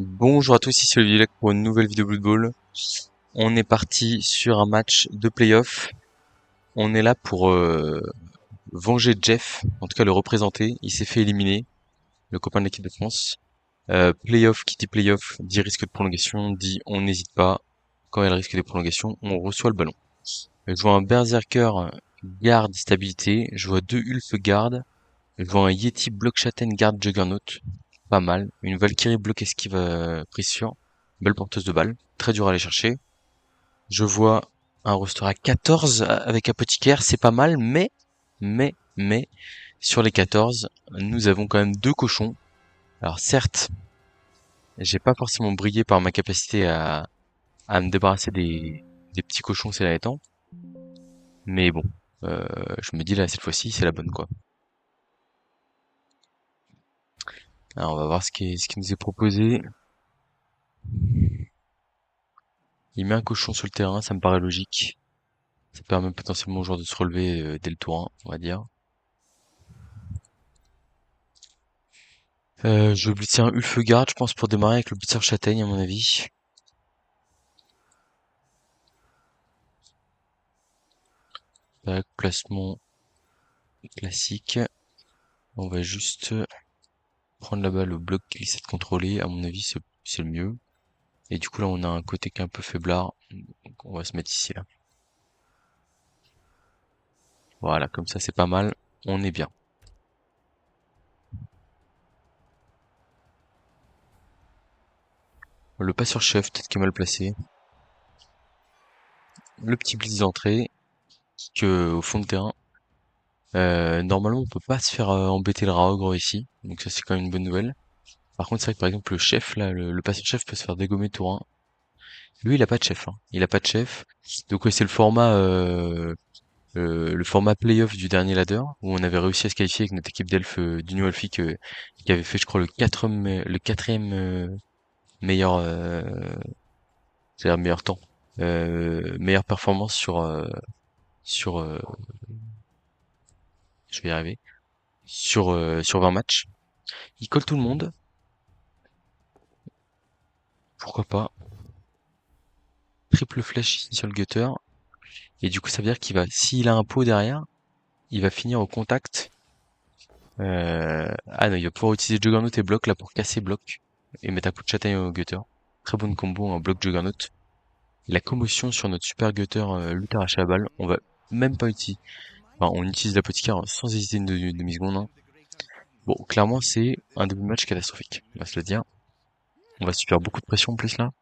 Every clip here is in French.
Bonjour à tous, ici Olivier Lec pour une nouvelle vidéo Blood Bowl. On est parti sur un match de playoff. On est là pour venger Jeff, en tout cas le représenter. Il s'est fait éliminer, le copain de l'équipe de France. Playoff, qui dit playoff, dit risque de prolongation, dit on n'hésite pas. Quand il y a le risque de prolongation, on reçoit le ballon. Je vois un Berserker garde stabilité, je vois deux Ulf garde, je vois un Yeti bloc châtaigne garde Juggernaut. Pas mal. Une Valkyrie bloc esquive prise sûre. Belle porteuse de balle. Très dur à aller chercher. Je vois un roster à 14 avec apothicaire. C'est pas mal, mais, sur les 14, nous avons quand même deux cochons. Alors certes, j'ai pas forcément brillé par ma capacité à me débarrasser des petits cochons ces derniers temps. Mais bon, je me dis là, cette fois-ci, c'est la bonne, quoi. Alors on va voir ce qui nous est proposé. Il met un cochon sur le terrain, ça me paraît logique. Ça permet potentiellement aux joueurs de se relever dès le tour 1, on va dire. Je vais blitzer un Ulfgard, je pense, pour démarrer avec le blitzer châtaigne, à mon avis. Tac, placement classique. On va juste prendre là-bas le bloc glissade contrôlé. À mon avis, c'est le mieux. Et du coup, là, on a un côté qui est un peu faiblard. Donc, on va se mettre ici, là. Voilà, comme ça, c'est pas mal. On est bien. Le passeur chef, peut-être qui est mal placé. Le petit blitz d'entrée, que au fond de terrain. Normalement, on peut pas se faire embêter le Raogre ici. Donc ça, c'est quand même une bonne nouvelle. Par contre, c'est vrai que par exemple, le chef, là, le passeur chef peut se faire dégommer tour 1. Lui, il a pas de chef, hein. Il a pas de chef. Donc ouais, c'est le format playoff du dernier ladder où on avait réussi à se qualifier avec notre équipe d'elfes d'Union Elfique qui avait fait, je crois, le quatrième meilleur, c'est-à-dire meilleur temps, meilleure performance sur, je vais y arriver, sur 20 matchs. Il colle tout le monde, pourquoi pas. Triple flèche ici sur le gutter. Et du coup, ça veut dire s'il a un pot derrière, il va finir au contact. Ah non, il va pouvoir utiliser Juggernaut et bloc là pour casser bloc et mettre un coup de châtaigne au gutter. Très bonne combo en bloc Juggernaut. La commotion sur notre super gutter lutte arrache la balle. On va même pas utiliser. Enfin, on utilise l'apothicaire sans hésiter une demi-seconde, hein. Bon, clairement, c'est un début de match catastrophique. On va se le dire. On va subir beaucoup de pression en plus là.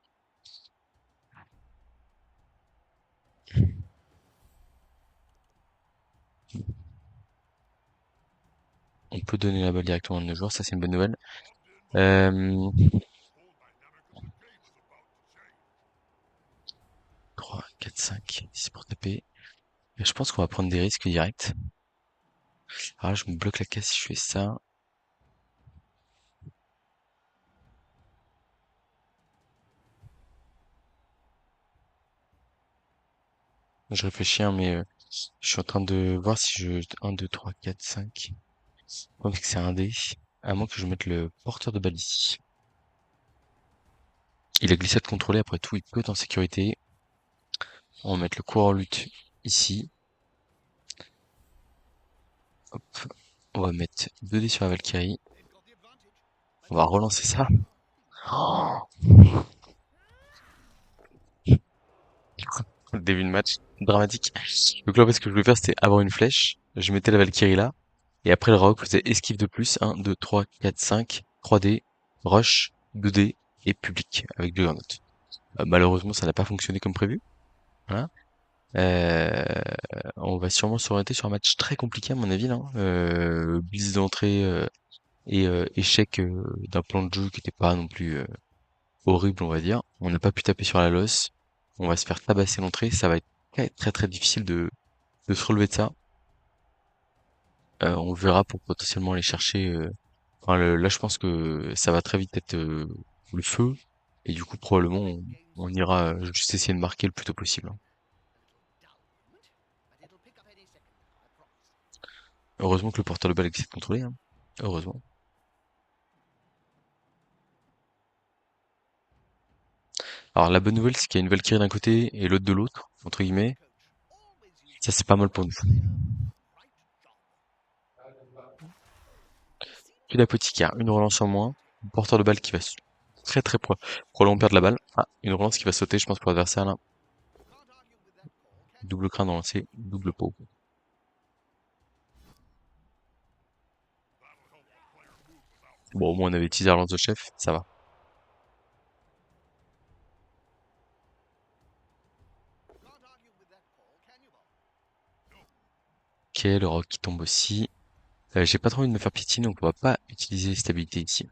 On peut donner la balle directement à nos joueurs, ça c'est une bonne nouvelle. Euh, 3, 4, 5, 6 pour taper. Et je pense qu'on va prendre des risques directs. Alors là, je me bloque la caisse si je fais ça. Je réfléchis, hein, mais je suis en train de voir si je... 1, 2, 3, 4, 5. Parce que c'est un dé. À moins que je mette le porteur de balle ici. Il a glissade contrôlée, après tout, il peut être en sécurité. On va mettre le coureur lutte ici. Hop. On va mettre 2 dés sur la Valkyrie. On va relancer ça. Oh, le début de match. Dramatique. Donc là, en fait, ce que je voulais faire, c'était avoir une flèche. Je mettais la Valkyrie là. Et après, le rock faisait esquive de plus. 1, 2, 3, 4, 5. 3D. Rush. 2D. Et public. Avec deux granotes. Malheureusement, ça n'a pas fonctionné comme prévu. Voilà. Euh, on va sûrement s'orienter sur un match très compliqué à mon avis là. Blitz d'entrée et échec d'un plan de jeu qui n'était pas non plus horrible, on va dire. On n'a pas pu taper sur la losse. On va se faire tabasser l'entrée. Ça va être très très difficile de se relever de ça. On verra pour potentiellement aller chercher. Enfin, là, je pense que ça va très vite être le feu. Et du coup, probablement, on ira juste essayer de marquer le plus tôt possible, hein. Heureusement que le porteur de balle essaie de contrôler, hein. Heureusement. Alors la bonne nouvelle, c'est qu'il y a une Valkyrie d'un côté et l'autre de l'autre, entre guillemets. Ça, c'est pas mal pour nous. Puis l'apothicaire, une relance en moins. Un porteur de balle qui va très très probablement perdre la balle. Ah, une relance qui va sauter, je pense, pour l'adversaire là. Double crâne relancé, double peau. Bon, au moins on avait teaser relance de chef, ça va. Ok, le roc qui tombe aussi. J'ai pas trop envie de me faire piétiner, donc on va pas utiliser les stabilités ici.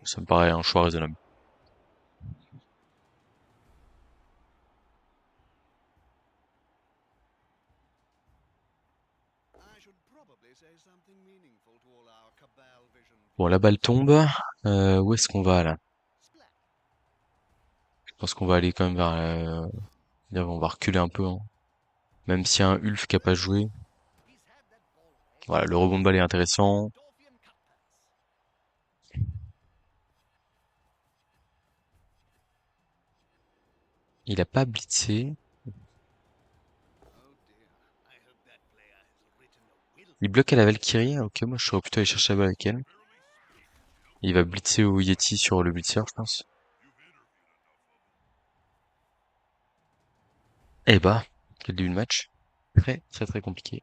Ça me paraît un choix raisonnable. Bon, la balle tombe. Où est-ce qu'on va là? Je pense qu'on va aller quand même vers... on va reculer un peu, hein. Même s'il y a un Ulf qui a pas joué. Voilà, le rebond de balle est intéressant. Il a pas blitzé. Il bloque à la Valkyrie. Ok, moi je serais plutôt aller chercher la balle avec elle. Il va blitzer au Yeti sur le blitzer, je pense. Eh bah, quel début de match. Très, très, très compliqué.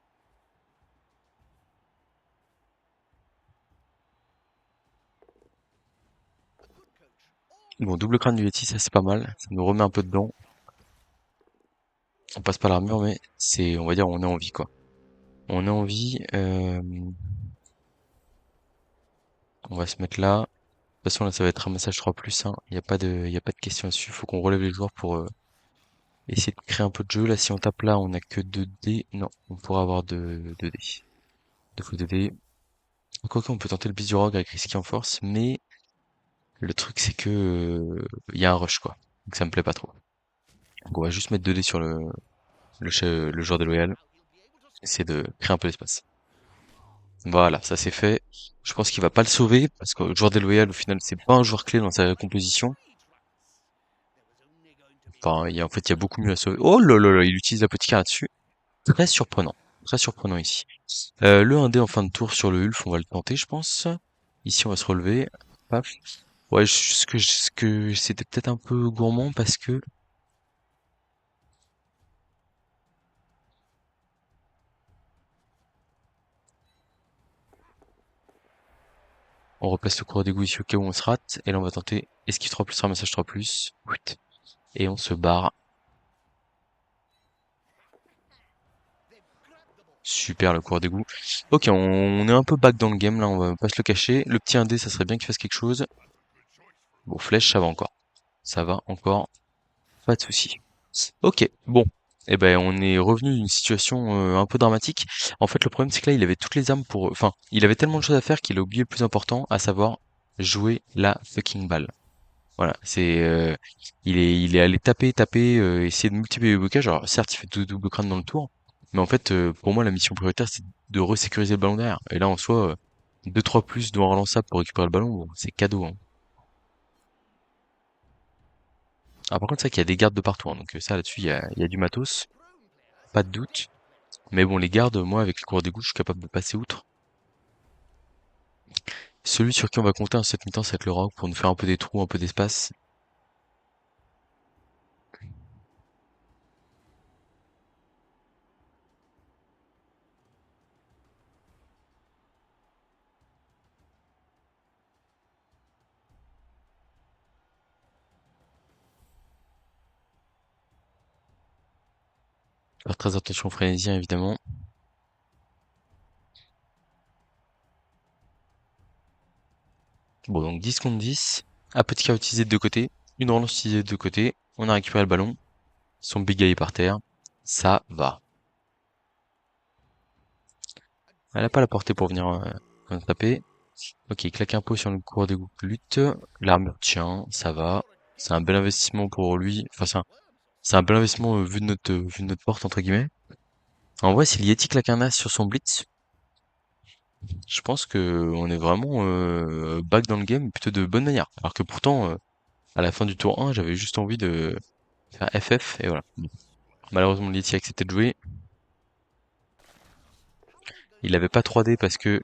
Bon, double crâne du Yeti, ça c'est pas mal. Ça nous remet un peu dedans. On passe pas l'armure, mais c'est, on va dire, on est en vie, quoi. On est en vie. On va se mettre là. De toute façon, là, ça va être un massage 3+, hein. Y a pas de question là-dessus. Faut qu'on relève les joueurs pour essayer de créer un peu de jeu. Là, si on tape là, on a que 2 dés. Non, on pourra avoir 2 dés. 2 fois 2 dés. Quoique, on peut tenter le bis du rogue avec risqué en force, mais le truc, c'est que y a un rush, quoi. Donc ça me plaît pas trop. Donc on va juste mettre 2 dés sur le joueur déloyal. Essayer de créer un peu d'espace. Voilà, ça c'est fait. Je pense qu'il va pas le sauver, parce que le joueur déloyal, au final, c'est pas un joueur clé dans sa composition. Enfin, en fait, il y a beaucoup mieux à sauver. Oh là là là, il utilise la petite carte dessus. Très surprenant. Très surprenant ici. Le 1D en fin de tour sur le Ulf, on va le tenter, je pense. Ici, on va se relever. Paf. Ouais, ce que c'était peut-être un peu gourmand parce que on replace le coureur d'égout ici au cas où on se rate. Et là, on va tenter esquive 3+, ramassage 3+. Whit. Et on se barre. Super, le coureur d'égout. Ok, on est un peu back dans le game, là, on va pas se le cacher. Le petit 1D, ça serait bien qu'il fasse quelque chose. Bon, flèche, ça va encore. Ça va encore. Pas de souci. Ok, bon. Eh ben, on est revenu d'une situation un peu dramatique. En fait, le problème, c'est que là, il avait toutes les armes pour... Enfin, il avait tellement de choses à faire qu'il a oublié le plus important, à savoir jouer la fucking balle. Voilà, il est allé taper, essayer de multiplier les blocages. Alors, certes, il fait deux double crâne dans le tour, mais en fait, pour moi, la mission prioritaire, c'est de resécuriser le ballon derrière. Et là, en soi, 2-3 plus dans un relançable pour récupérer le ballon, bon, c'est cadeau, hein. Ah, par contre, c'est vrai qu'il y a des gardes de partout, hein, donc ça, là-dessus, il y a du matos, pas de doute. Mais bon, les gardes, moi, avec le cours d'égout, je suis capable de passer outre. Celui sur qui on va compter en cette mi-temps, ça va être le rock pour nous faire un peu des trous, un peu d'espace. Faire très attention aux frénésiens, évidemment. Bon, donc 10 contre 10. Un petit cas utilisé de deux côtés. Une relance utilisée de deux côtés. On a récupéré le ballon. Son big guy est par terre. Ça va. Elle a pas la portée pour venir taper. Ok, il claque un pot sur le cours des lutte. L'armure tient, ça va. C'est un bel investissement pour lui. Enfin, c'est un bel investissement vu de notre porte, entre guillemets. En vrai, si le Yeti claque un as sur son blitz, je pense que on est vraiment back dans le game plutôt de bonne manière. Alors que pourtant, à la fin du tour 1, j'avais juste envie de faire FF et voilà. Bon. Malheureusement, Letty a accepté de jouer. Il avait pas 3D parce que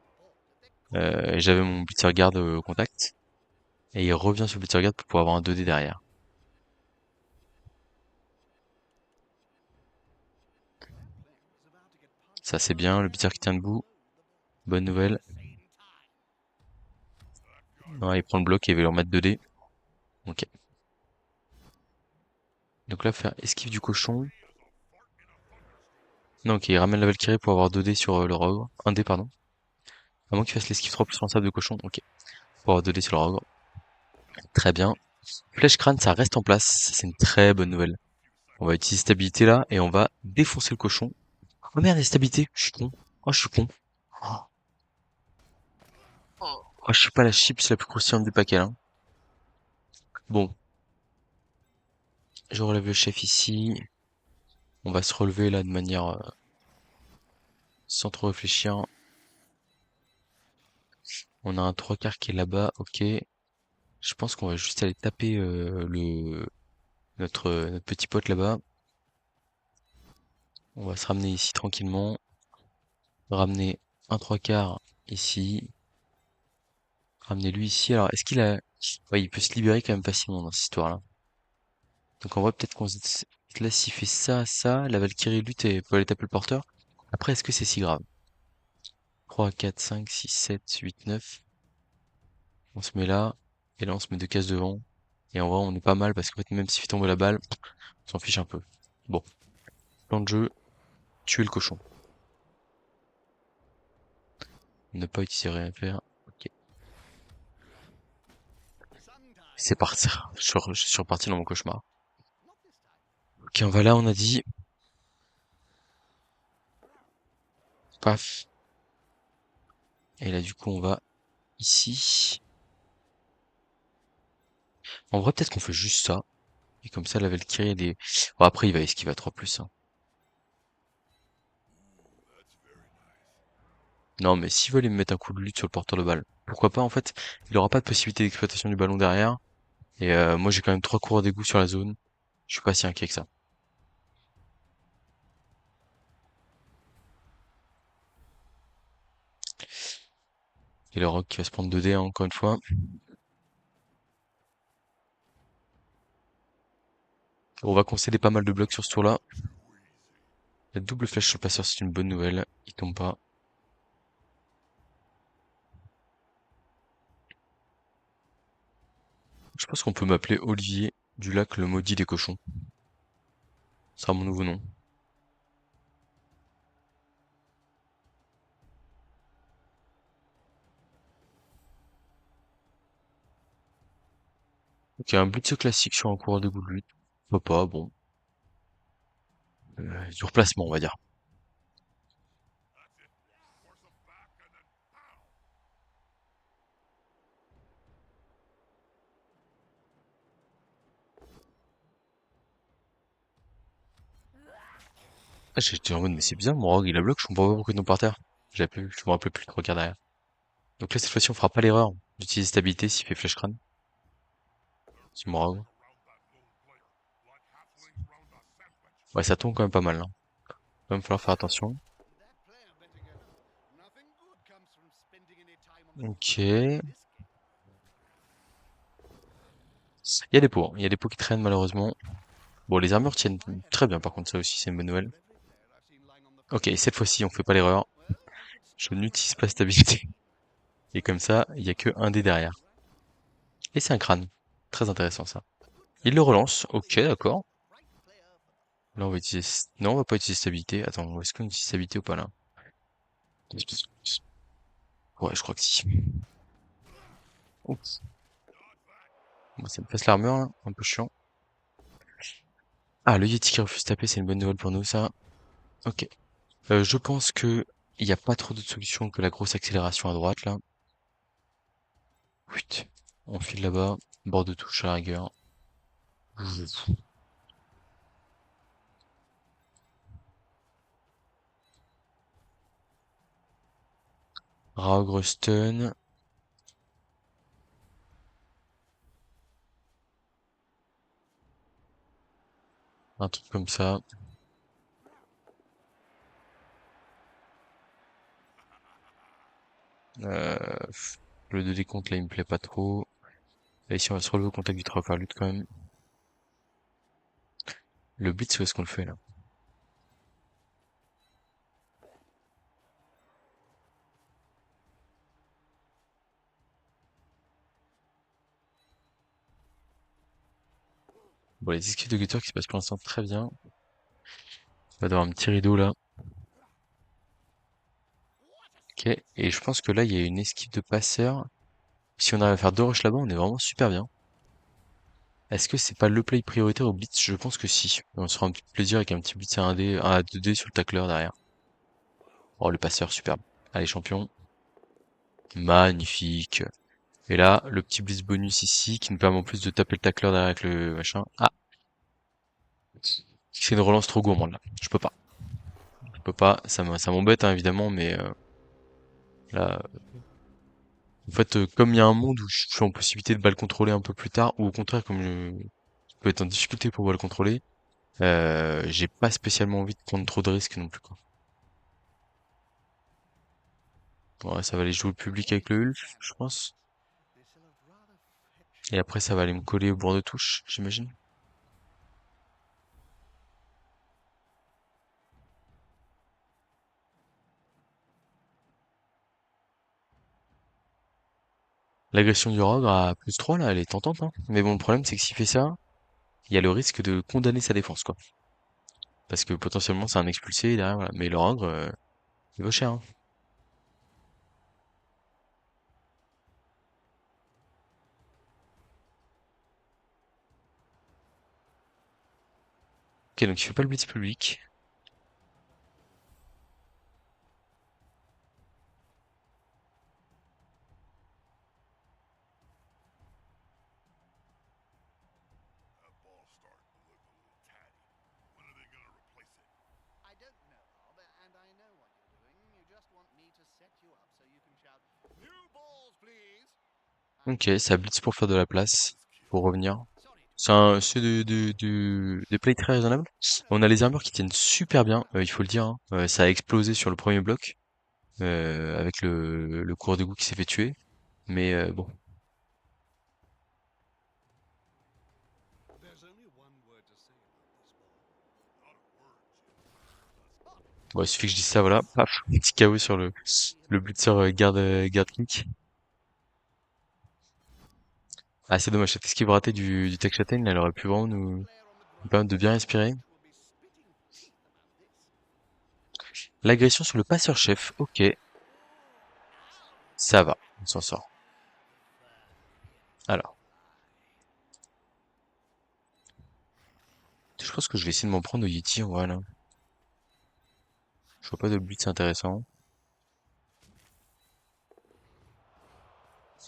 j'avais mon Blitzer Guard au contact. Et il revient sur le Blitzer Guard pour pouvoir avoir un 2D derrière. Ça c'est bien, le Blitzer qui tient debout. Bonne nouvelle. Non, il prend le bloc et il va leur mettre 2D. Ok. Donc là, faire esquive du cochon. Non, ok, il ramène la Valkyrie pour avoir 2D sur le Rogue. 1D, pardon. À moins qu'il fasse l'esquive 3 plus responsable de cochon. Ok. Pour avoir 2D sur le Rogue. Très bien. Flèche crâne, ça reste en place. C'est une très bonne nouvelle. On va utiliser stabilité là et on va défoncer le cochon. Oh merde, la stabilité. Je suis con. Oh, je suis con. Oh, oh, je suis pas la chips la plus croustillante du paquet, hein. Bon. Je relève le chef ici. On va se relever là de manière sans trop réfléchir. On a un 3/4 qui est là-bas, ok. Je pense qu'on va juste aller taper notre petit pote là-bas. On va se ramener ici tranquillement. Ramener un 3/4 ici. Ramener lui ici. Alors, est-ce qu'il a... Ouais, il peut se libérer quand même facilement dans cette histoire-là. Donc on voit peut-être qu'on se... Là, s'il fait ça, ça, la Valkyrie lutte et peut aller taper le porteur. Après, est-ce que c'est si grave? 3, 4, 5, 6, 7, 8, 9. On se met là. Et là, on se met 2 cases devant. Et en vrai, on est pas mal parce qu'en fait, même s'il fait tomber la balle, on s'en fiche un peu. Bon. Plan de jeu. Tuer le cochon. Ne pas utiliser rien faire. Ok. C'est parti. Je suis reparti dans mon cauchemar. Ok, on va là, on a dit. Paf. Et là, du coup, on va ici. En vrai, peut-être qu'on fait juste ça. Et comme ça, la Valkyrie, elle est... Bon, après, il va esquiver à 3+, hein. Non, mais s'il veut aller me mettre un coup de lutte sur le porteur de balle, pourquoi pas, en fait, il aura pas de possibilité d'exploitation du ballon derrière. Et moi, j'ai quand même 3 coureurs d'égout sur la zone. Je suis pas si inquiet que ça. Et le Rock qui va se prendre 2D, hein, encore une fois. On va concéder pas mal de blocs sur ce tour-là. La double flèche sur le passeur, c'est une bonne nouvelle. Il tombe pas. Je pense qu'on peut m'appeler Olivier du lac le maudit des cochons. Ce sera mon nouveau nom. Ok, un blitz classique sur un coureur d'égout de lutte. Pourquoi pas, bon. Du replacement, on va dire. Ah, j'étais en mode, mais c'est bizarre, mon rogue, il a bloqué, je comprends pas pourquoi il tombe par terre. J'avais plus, je me rappelais plus de trois quarts derrière. Donc là, cette fois-ci, on fera pas l'erreur d'utiliser stabilité s'il fait flèche crâne. C'est mon rogue. Ouais, ça tombe quand même pas mal, hein. Va me falloir faire attention. Ok. Il y a des pots, hein. Il y a des pots qui traînent malheureusement. Bon, les armures tiennent très bien, par contre, ça aussi, c'est une bonne nouvelle. Ok, cette fois-ci, on fait pas l'erreur. Je n'utilise pas stabilité. Et comme ça, il y a que un dé derrière. Et c'est un crâne. Très intéressant, ça. Il le relance. Ok, d'accord. Là, on va utiliser... Non, on va pas utiliser stabilité. Attends, est-ce qu'on utilise stabilité ou pas, là? Ouais, je crois que si. Oups. Bon, ça me passe l'armure, là. Un peu chiant. Ah, le Yeti qui refuse de taper, c'est une bonne nouvelle pour nous, ça. Ok. Je pense que il n'y a pas trop d'autres solutions que la grosse accélération à droite, là. Putain. On file là-bas. Bord de touche à la rigueur. Raogre stun. Un truc comme ça. Le 2 décompte là il me plaît pas trop. Et ici on va se relever au contact du 3 quarts lutte quand même. Le blitz où est-ce qu'on le fait là? Bon, les esquives de Gutter qui se passent pour l'instant très bien. On va avoir un petit rideau là. Ok, et je pense que là il y a une esquive de passeur. Si on arrive à faire 2 rushs là-bas, on est vraiment super bien. Est-ce que c'est pas le play prioritaire au blitz? Je pense que si. On se fera un petit plaisir avec un petit blitz à 1D, à 2D sur le tacleur derrière. Oh, le passeur, superbe. Allez, champion. Magnifique. Et là, le petit blitz bonus ici, qui nous permet en plus de taper le tacleur derrière avec le machin. Ah, c'est une relance trop gourmande là. Je peux pas. Je peux pas. Ça m'embête hein, évidemment, mais là, en fait, comme il y a un monde où je suis en possibilité de balle contrôler un peu plus tard, ou au contraire, comme je peux être en difficulté pour balle contrôler, j'ai pas spécialement envie de prendre trop de risques non plus, quoi. Ouais, ça va aller jouer le public avec le Ulf, je pense. Et après, ça va aller me coller au bord de touche, j'imagine. L'agression du Rogue à +3 là, elle est tentante, hein. Mais bon, le problème, c'est que s'il fait ça, il y a le risque de condamner sa défense, quoi. Parce que potentiellement, c'est un expulsé derrière, voilà. Mais le Rogue, il vaut cher, hein. Ok, donc il fait pas le blitz public. Ok, ça blitz pour faire de la place, pour revenir. C'est des plays très raisonnables. On a les armures qui tiennent super bien, il faut le dire, hein. Ça a explosé sur le premier bloc, avec le coureur de goût qui s'est fait tuer. Mais bon. Bon, il suffit que je dise ça, voilà. Paf, petit KO sur le blitzer garde kick. Ah, c'est dommage, cette esquive ratée du Tech Châtaigne, là, elle aurait pu vraiment nous permettre de bien respirer. L'agression sur le passeur chef, ok, ça va, on s'en sort. Alors, je pense que je vais essayer de m'en prendre au Yeti, voilà. Je vois pas de blitz intéressant.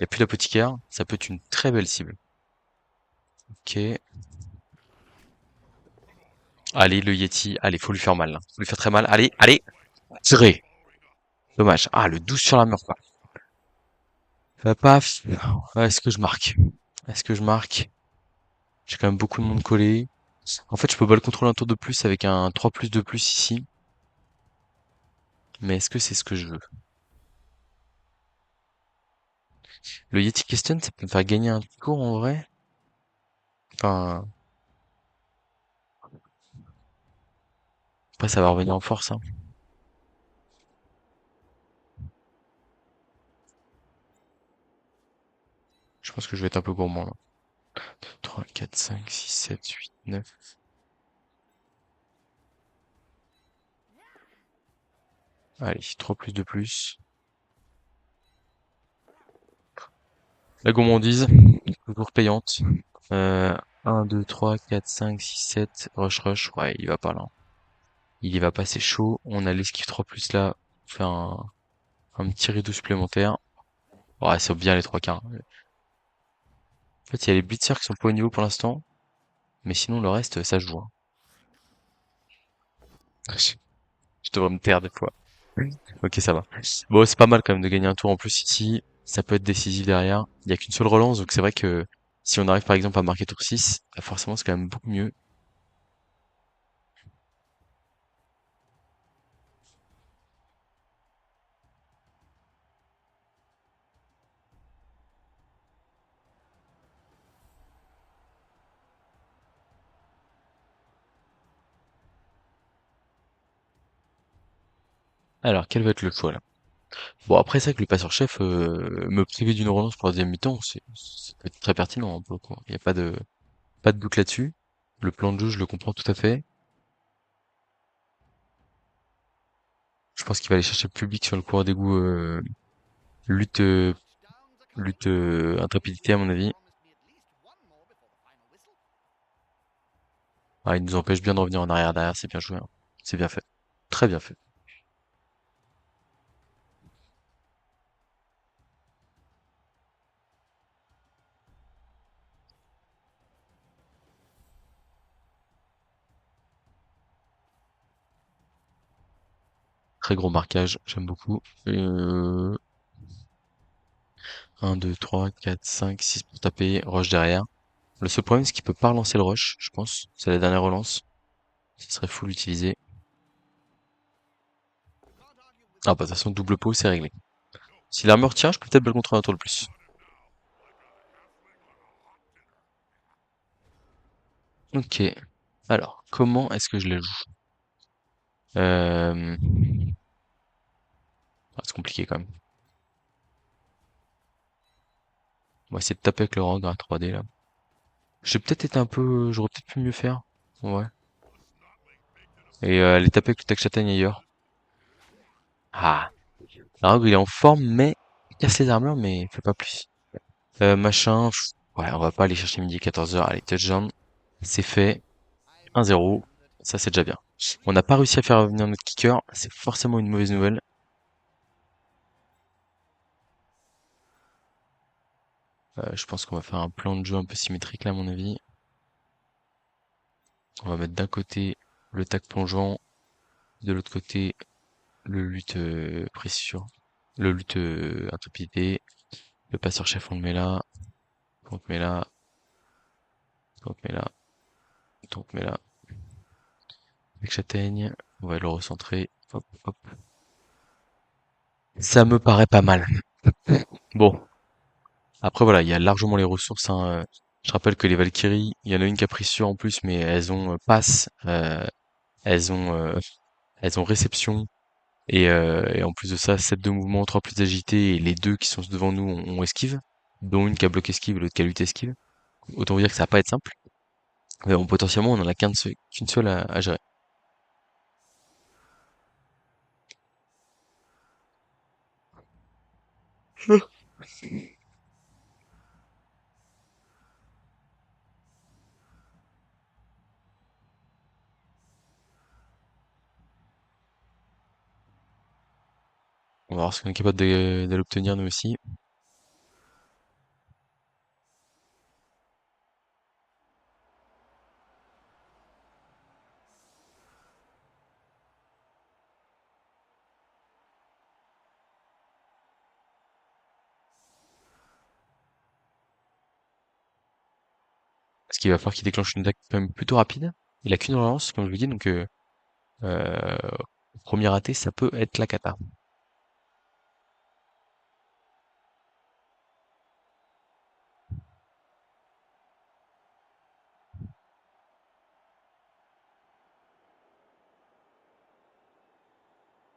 Et puis l'apothicaire, ça peut être une très belle cible. Ok. Allez, le Yeti. Allez, faut lui faire mal, là. Faut lui faire très mal. Allez, allez. Tirez. Dommage. Ah, le 12 sur la mur, quoi. Paf. Est-ce que je marque? Est-ce que je marque? J'ai quand même beaucoup de monde collé. En fait, je peux pas le contrôler un tour de plus avec un 3 plus de plus ici. Mais est-ce que c'est ce que je veux? Le Yeti Keston, ça peut me faire gagner un tour en vrai. Enfin, après, ça va revenir en force, hein. Je pense que je vais être un peu gourmand, là. 3, 4, 5, 6, 7, 8, 9. Allez, 3 plus de plus. La gourmandise, toujours payante. Euh, 1, 2, 3, 4, 5, 6, 7. Rush, rush. Ouais, il va pas là. Il y va pas, c'est chaud. On a l'esquive 3 plus là. On fait un petit rideau supplémentaire. Ouais, c'est bien les 3 quarts. En fait, il y a les blitzers qui sont pas au niveau pour l'instant. Mais sinon, le reste, ça se joue, hein. Je devrais me taire des fois. Ok, ça va. Bon, c'est pas mal quand même de gagner un tour en plus ici. Ça peut être décisif derrière. Il y a qu'une seule relance, donc c'est vrai que si on arrive par exemple à marquer tour 6, bah forcément c'est quand même beaucoup mieux. Alors, quel va être le choix là? Bon, après ça, que le passeur chef me priver d'une relance pour la deuxième mi-temps, ça peut être très pertinent hein, pour le coup. Il n'y a pas de doute là-dessus. Le plan de jeu, je le comprends tout à fait. Je pense qu'il va aller chercher le public sur le coureur d'égout, lutte, lutte, intrépidité à mon avis. Ah, il nous empêche bien de revenir en arrière derrière, c'est bien joué, hein. C'est bien fait. Très bien fait. Très gros marquage, j'aime beaucoup. 1, 2, 3, 4, 5, 6 pour taper, rush derrière. Le seul problème, c'est qu'il peut pas relancer le rush, je pense. C'est la dernière relance. Ce serait fou l'utiliser. Ah bah de toute façon, double pot, c'est réglé. Si l'armure tient, je peux peut-être le contrôler un tour de plus. Ok. Alors, comment est-ce que je la joue? C'est compliqué quand même. On va essayer de taper avec le rogue à 3D là. J'ai peut-être été un peu... J'aurais peut-être pu mieux faire. Ouais. Et aller taper avec le tac châtaigne ailleurs. Ah. Le rogue il est en forme, mais... Il casse les armures, mais il fait pas plus. Machin... Ouais, on va pas aller chercher midi 14h. Allez, touchdown. C'est fait. 1-0. Ça, c'est déjà bien. On n'a pas réussi à faire revenir notre kicker. C'est forcément une mauvaise nouvelle. Je pense qu'on va faire un plan de jeu un peu symétrique là, à mon avis. On va mettre d'un côté le tac plongeant, de l'autre côté le lutte précision, le lutte intrépidité, le passeur chef on le met là, on le met là, on le met là, on le met là, avec châtaigne, on va le recentrer, hop, hop. Ça me paraît pas mal. Bon, après voilà, il y a largement les ressources, hein. Je rappelle que les Valkyries, il y en a une qui a pris sur en plus, mais elles ont passe, elles ont elles ont réception. Et en plus de ça, 7 de mouvement, 3 plus d'agilité, et les deux qui sont devant nous ont esquive, dont une qui a bloqué esquive et l'autre qui a lutté esquive. Autant vous dire que ça va pas être simple. Mais bon, potentiellement, on en a qu'une seule à gérer. On va voir ce qu'on est capable de l'obtenir nous aussi. Parce qu'il va falloir qu'il déclenche une attaque quand même plutôt rapide. Il a qu'une relance, comme je vous dis, donc euh, premier raté, ça peut être la cata.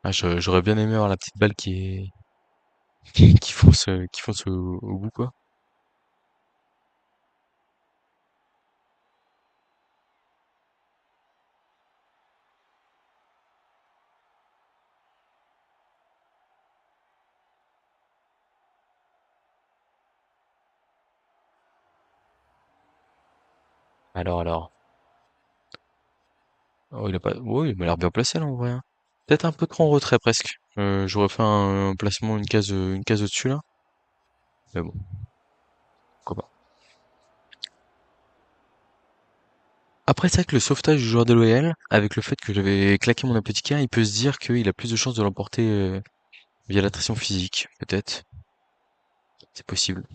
Ah, j'aurais bien aimé avoir la petite balle qui fonce au bout, quoi. Alors. Oh, oh, il m'a l'air bien placé là en vrai, hein. Peut-être un peu trop en retrait presque. J'aurais fait un placement une case au-dessus là. Mais bon, pourquoi pas. Après, c'est vrai que le sauvetage du joueur de l'OL, avec le fait que j'avais claqué mon apothicaire, il peut se dire qu'il a plus de chances de l'emporter via l'attrition physique, peut-être. C'est possible.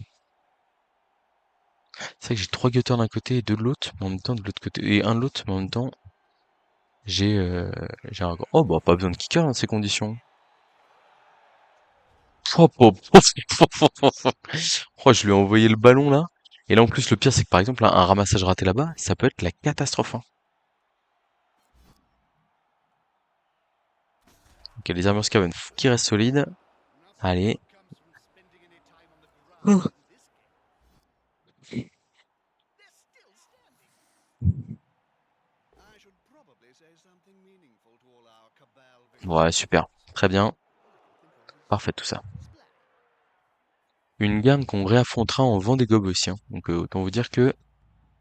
C'est vrai que j'ai 3 guetteurs d'un côté et 2 de l'autre, mais en même temps de l'autre côté, et un de l'autre, mais en même temps, j'ai j'ai un... Oh bah pas besoin de kicker dans ces conditions. Oh, oh, je lui ai envoyé le ballon là. Et là en plus le pire c'est que par exemple un ramassage raté là-bas, ça peut être la catastrophe, hein. Ok, les armures Skaven qui restent solides. Allez. Ouais, super. Très bien. Parfait tout ça. Une gamme qu'on réaffrontera en Vendée Globe aussi, hein. Donc autant vous dire que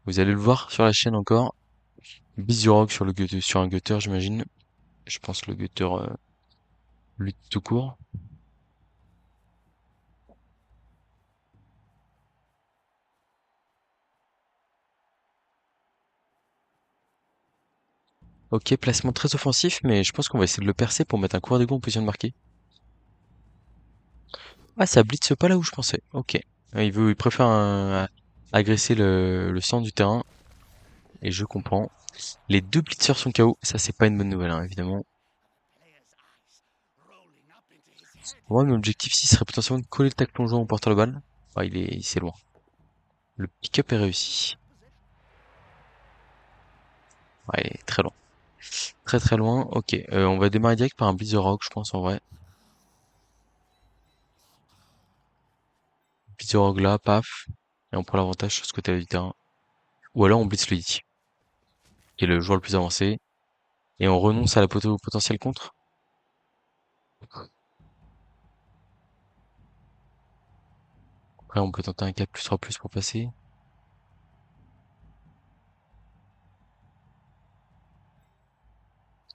vous allez le voir sur la chaîne encore. Bizurog sur le sur un gutter j'imagine. Je pense le gutter lutte tout court. Ok, placement très offensif, mais je pense qu'on va essayer de le percer pour mettre un coureur d'égo en position de marquer. Ah, ça blitz pas là où je pensais. Ok. Il préfère agresser le centre du terrain. Et je comprends. Les deux blitzers sont KO. Ça, c'est pas une bonne nouvelle, hein, évidemment. Moi, mon objectif ici serait potentiellement de coller le tacle plongeant en portant le balle. Ah, c'est loin. Le pick-up est réussi. Ouais, il est très loin. Très très loin. Ok. On va démarrer direct par un Blitzer Rock, je pense, en vrai. Blitzer Rock là, paf. Et on prend l'avantage sur ce côté du terrain. Ou alors on blitz le Yeti, qui est le joueur le plus avancé. Et on renonce à la potentielle contre. Après, on peut tenter un 4+3+ pour passer.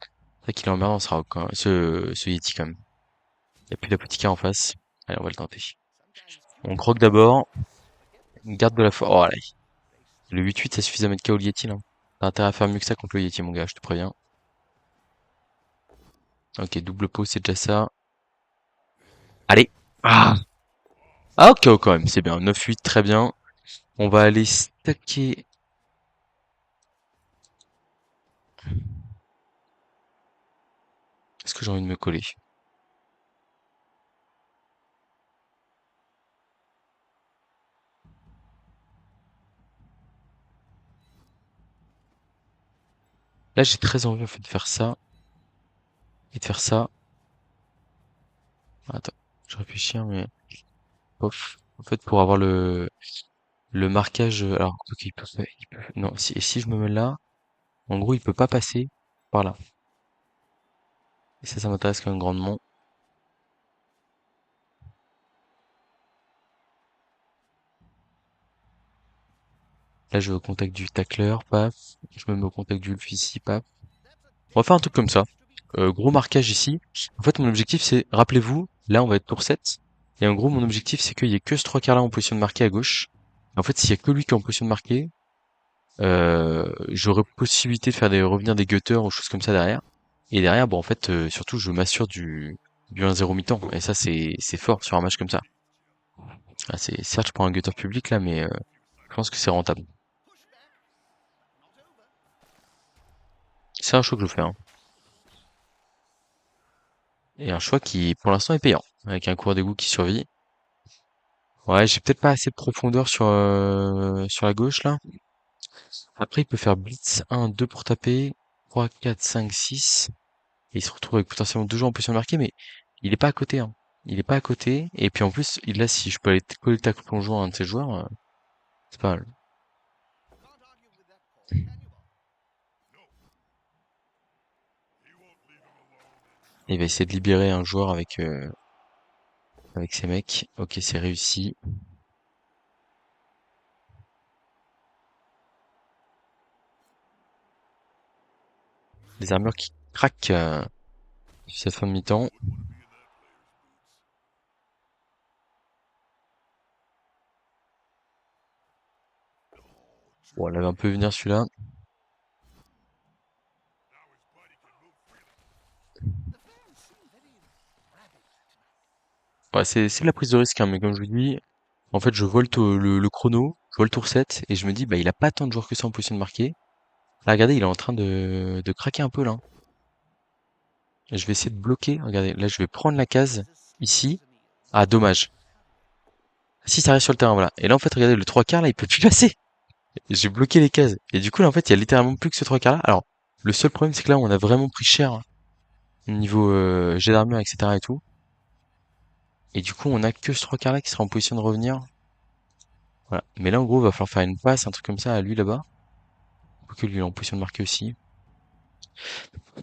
C'est vrai qu'il est emmerdant ce Rock, hein, ce Yeti quand même. Il n'y a plus d'apothicaire en face. Allez, on va le tenter. On croque d'abord. Garde de la foi. Oh, allez. Le 8-8, ça suffit à mettre KO le Yeti, là. T'as intérêt à faire mieux que ça contre le Yeti, mon gars, je te préviens. Ok, double pause, c'est déjà ça. Allez. Ah, ah ok, oh, quand même, c'est bien. 9-8, très bien. On va aller stacker. Est-ce que j'ai envie de me coller? Là, j'ai très envie, en fait, de faire ça. Et de faire ça. Attends, je réfléchis, hein, mais... Pof. En fait, pour avoir le marquage... Alors, ok, non, si je me mets là, en gros, il peut pas passer par là. Et ça m'intéresse quand même grandement. Là, je vais au contact du tacleur, paf. Je me mets au contact du Ulf ici, paf. On va faire un truc comme ça. Gros marquage ici. En fait, mon objectif, c'est, rappelez-vous, là, on va être tour 7. Et en gros, mon objectif, c'est qu'il y ait que ce trois quarts là en position de marquer à gauche. En fait, s'il y a que lui qui est en position de marquer, j'aurais possibilité de faire revenir des gutters ou choses comme ça derrière. Et derrière, bon, en fait, surtout, je m'assure du 1-0 mi-temps. Et ça, c'est fort sur un match comme ça. Ah, certes, je prends un gutter public là, mais je pense que c'est rentable. C'est un choix que je fais, hein. Et un choix qui, pour l'instant, est payant. Avec un cours d'égout qui survit. Ouais, j'ai peut-être pas assez de profondeur sur la gauche, là. Après, il peut faire blitz 1, 2 pour taper. 3, 4, 5, 6. Et il se retrouve avec potentiellement deux joueurs en position de marquer, mais il est pas à côté, hein. Il est pas à côté. Et puis en plus, là, si je peux aller coller le tacle plongeant à un de ces joueurs, c'est pas mal. Il va essayer de libérer un joueur avec ses mecs. Ok, c'est réussi. Les armures qui craquent sur cette fin de mi-temps. Bon, on l'avait un peu vu venir celui-là. Ouais, c'est de la prise de risque, hein, mais comme je vous dis, en fait, je vois le chrono, je vois le tour 7, et je me dis, bah, il a pas tant de joueurs que ça en position de marquer. Là, regardez, il est en train de craquer un peu, là. Et je vais essayer de bloquer. Regardez, là, je vais prendre la case, ici. Ah, dommage. Si, ça reste sur le terrain, voilà. Et là, en fait, regardez, le 3 quarts, là, il peut plus passer. Et j'ai bloqué les cases. Et du coup, là, en fait, il y a littéralement plus que ce 3 quarts là. Alors, le seul problème, c'est que là, on a vraiment pris cher, hein, niveau jet d'armure, etc. et tout. Et du coup, on a que ce 3 quarts là qui sera en position de revenir. Voilà. Mais là, en gros, il va falloir faire une passe, un truc comme ça à lui là-bas. Pour que lui, il est en position de marquer aussi.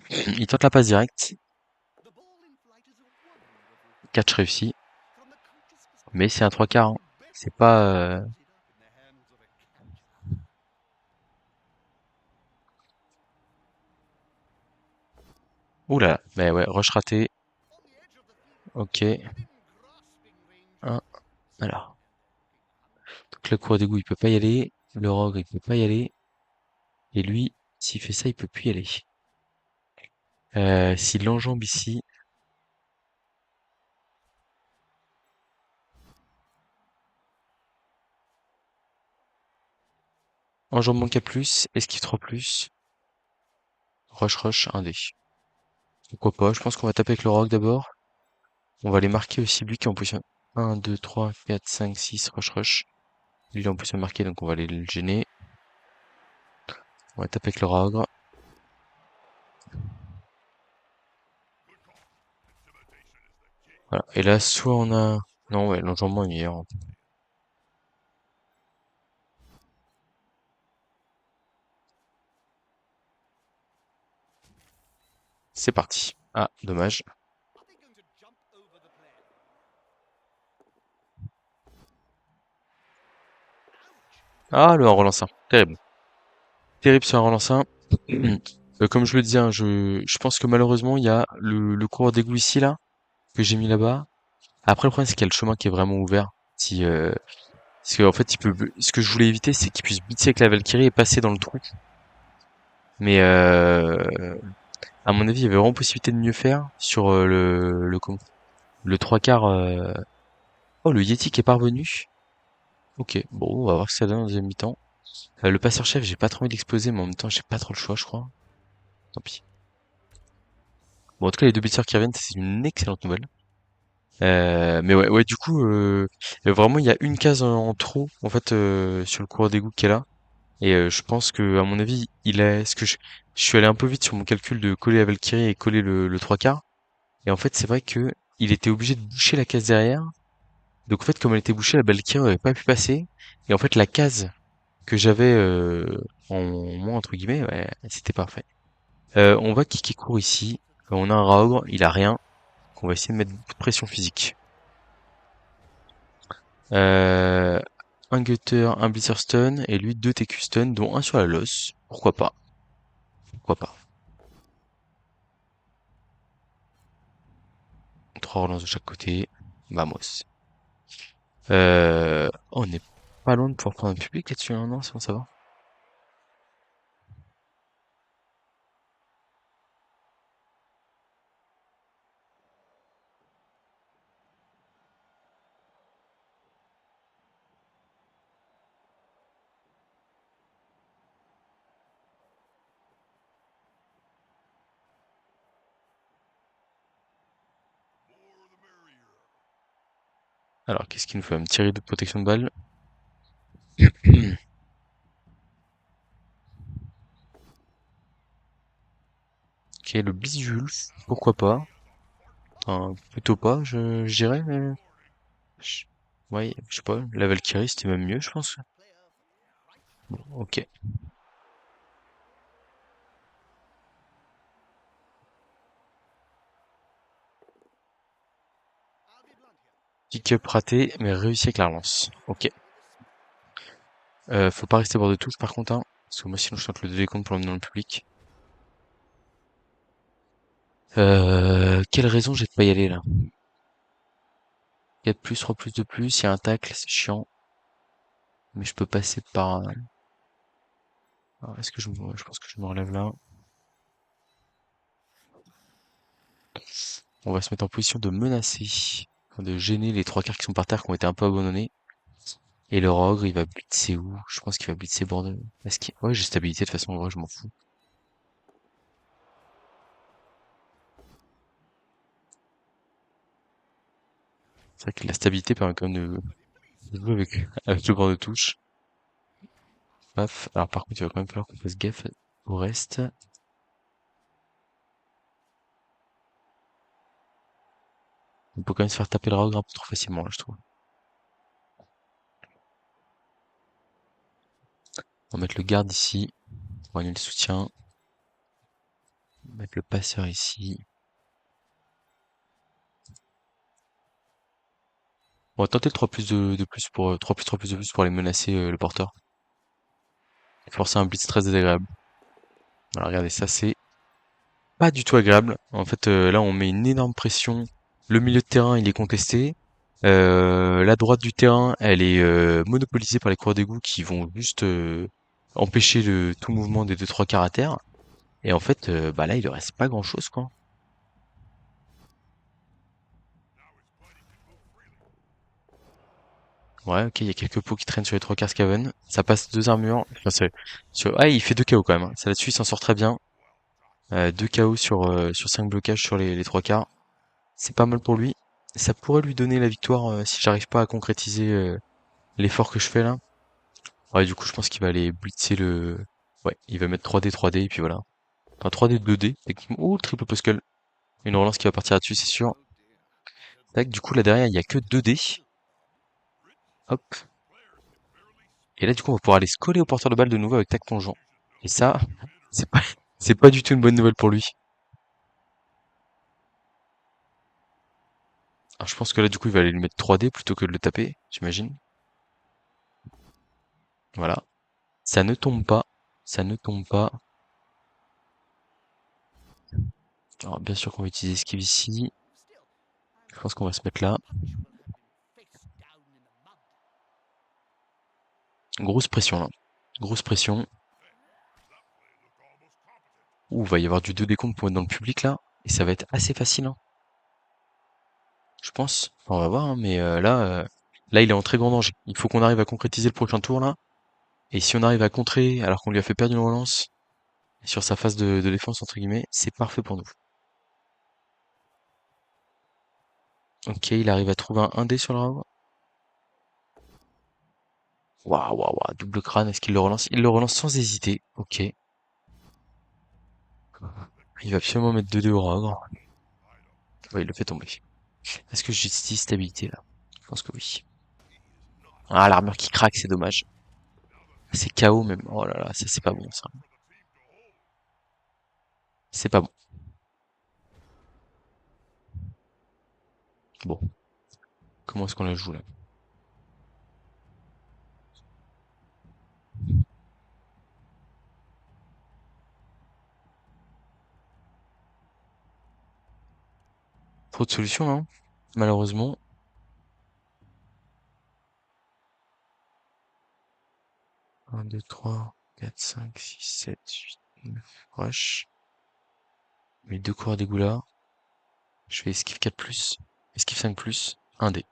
Il tente la passe directe. Catch réussi. Mais c'est un 3 quarts, hein. C'est pas... Ouh là là. Bah ouais, rush raté. Ok. Un. Alors. Donc le cours d'égout, il peut pas y aller. Le rogue, il peut pas y aller. Et lui, s'il fait ça, il peut plus y aller. S'il l'enjambe ici. Enjambement 4+, esquive 3+. Rush, un dé. Pourquoi pas, je pense qu'on va taper avec le rogue d'abord. On va aller marquer aussi lui qui est en position 1, 2, 3, 4, 5, 6, rush. Lui il est en position de marquer, donc on va aller le gêner. On va taper avec le rogue. Voilà. Et là, soit on a... Non, ouais, l'enjambement est meilleur. C'est parti. Ah, dommage. Ah, le 1 relançant. Terrible. Terrible sur un relançant. Comme je le disais, hein, je pense que malheureusement, il y a le coureur d'égout ici, là, que j'ai mis là-bas. Après, le problème, c'est qu'il y a le chemin qui est vraiment ouvert. Si, parce qu'en fait, ce que je voulais éviter, c'est qu'il puisse blitzer avec la Valkyrie et passer dans le trou. Mais, à mon avis, il y avait vraiment possibilité de mieux faire sur le 3 quarts. Oh, le Yeti qui est parvenu. Ok, bon, on va voir ce que ça donne en deuxième mi-temps. Le passeur chef, j'ai pas trop envie d'exploser, mais en même temps, j'ai pas trop le choix, je crois. Tant pis. Bon, en tout cas, les deux blitzer qui reviennent, c'est une excellente nouvelle. Mais ouais, du coup, vraiment, il y a une case en trop, en fait, sur le coureur d'égout qui est là. Et je pense que, à mon avis, il est. Ce que je suis allé un peu vite sur mon calcul de coller la Valkyrie et coller le 3 quarts. Et en fait, c'est vrai que il était obligé de boucher la case derrière. Donc en fait, comme elle était bouchée, la Valkyrie n'avait pas pu passer. Et en fait, la case que j'avais en moins entre guillemets, ouais, c'était parfait. On va kicker court ici. On a un Raogre, il a rien. Donc on va essayer de mettre beaucoup de pression physique. Euh, un Gutter, un Blitzer Stun, et lui 2 TQ Stun, dont un sur la loss. Pourquoi pas? Pourquoi pas? 3 relances de chaque côté. Vamos. On n'est pas loin de pouvoir prendre un public là-dessus, hein, non? Ça va. Alors, qu'est-ce qu'il nous fait? Un petit rideau de protection de balle. Ok, le Bizulf, pourquoi pas? Enfin, plutôt pas, je dirais, mais... je- Ouais, je sais pas, la Valkyrie, c'était même mieux, je pense. Bon, ok. Pick-up raté, mais réussi avec la relance. Ok. Faut pas rester bord de touche, par contre, hein, parce que moi, sinon, je tente le décompte pour l'emmener dans le public. Quelle raison j'ai de pas y aller, là? 4+, 3+, 2+, il y a un tacle, c'est chiant. Mais je peux passer par... alors, est-ce que je pense que je me relève là. On va se mettre en position de menacer. de gêner les trois quarts qui sont par terre, qui ont été un peu abandonnés. Et le Ogre, il va blitzer où? Je pense qu'il va blitzer bord de... Ouais, j'ai stabilité, de toute façon, en vrai, je m'en fous. C'est vrai que la stabilité permet quand même de jouer avec le bord de touche. Paf. Alors par contre, il va quand même falloir qu'on fasse gaffe au reste. On peut quand même se faire taper le Ogre un peu trop facilement, là, je trouve. On va mettre le garde ici. On va annuler le soutien. On va mettre le passeur ici. On va tenter le 3 plus de plus pour 3 plus 3 plus de plus pour aller menacer le porteur. Forcer un blitz très désagréable. Alors regardez, ça c'est pas du tout agréable. En fait, là on met une énorme pression. Le milieu de terrain il est contesté. La droite du terrain elle est monopolisée par les coureurs d'égout qui vont juste empêcher le tout mouvement des deux trois quarts à terre. Et en fait, bah là il ne reste pas grand chose quoi. Ouais, ok, il y a quelques pots qui traînent sur les trois quarts Skaven. Ça passe deux armures. Enfin, ah, il fait deux KO quand même, hein. Ça là-dessus, il s'en sort très bien. Deux KO sur 5 blocages sur les trois quarts. C'est pas mal pour lui. Ça pourrait lui donner la victoire si j'arrive pas à concrétiser l'effort que je fais là. Ouais, du coup, je pense qu'il va aller blitzer le... Ouais, il va mettre 3D, 3D, et puis voilà. Enfin, 3D, 2D, techniquement. Oh, le triple Pascal. Une relance qui va partir là-dessus, c'est sûr. Tac, du coup, là derrière, il y a que 2D. Hop. Et là, du coup, on va pouvoir aller se coller au porteur de balle de nouveau avec tac plongeant. Et ça, c'est pas, c'est pas du tout une bonne nouvelle pour lui. Alors, je pense que là, du coup, il va aller lui mettre 3D plutôt que de le taper, j'imagine. Voilà. Ça ne tombe pas. Ça ne tombe pas. Alors, bien sûr qu'on va utiliser esquive ici. Je pense qu'on va se mettre là. Grosse pression, là. Grosse pression. Ouh, va y avoir du 2 décompte pour être dans le public, là. Et ça va être assez facile, hein. Je pense. Enfin, on va voir, hein, mais là, il est en très grand danger. Il faut qu'on arrive à concrétiser le prochain tour, là. Et si on arrive à contrer, alors qu'on lui a fait perdre une relance, sur sa phase de défense, entre guillemets, c'est parfait pour nous. Ok, il arrive à trouver un 1D sur le round. Waouh, waouh, waouh, double crâne, est-ce qu'il le relance? Il le relance sans hésiter, ok. Il va absolument mettre 2D au Rogre. Ouais, il le fait tomber. Est-ce que j'utilise stabilité là? Je pense que oui. Ah, l'armure qui craque, c'est dommage. C'est KO même. Oh là là, ça c'est pas bon ça. C'est pas bon. Bon, comment est-ce qu'on la joue là? Trop de solutions, hein, malheureusement. 1, 2, 3, 4, 5, 6, 7, 8, 9. Rush. Mes deux coureurs d'égout là. Je fais esquive 4+, esquive 5+, 1D.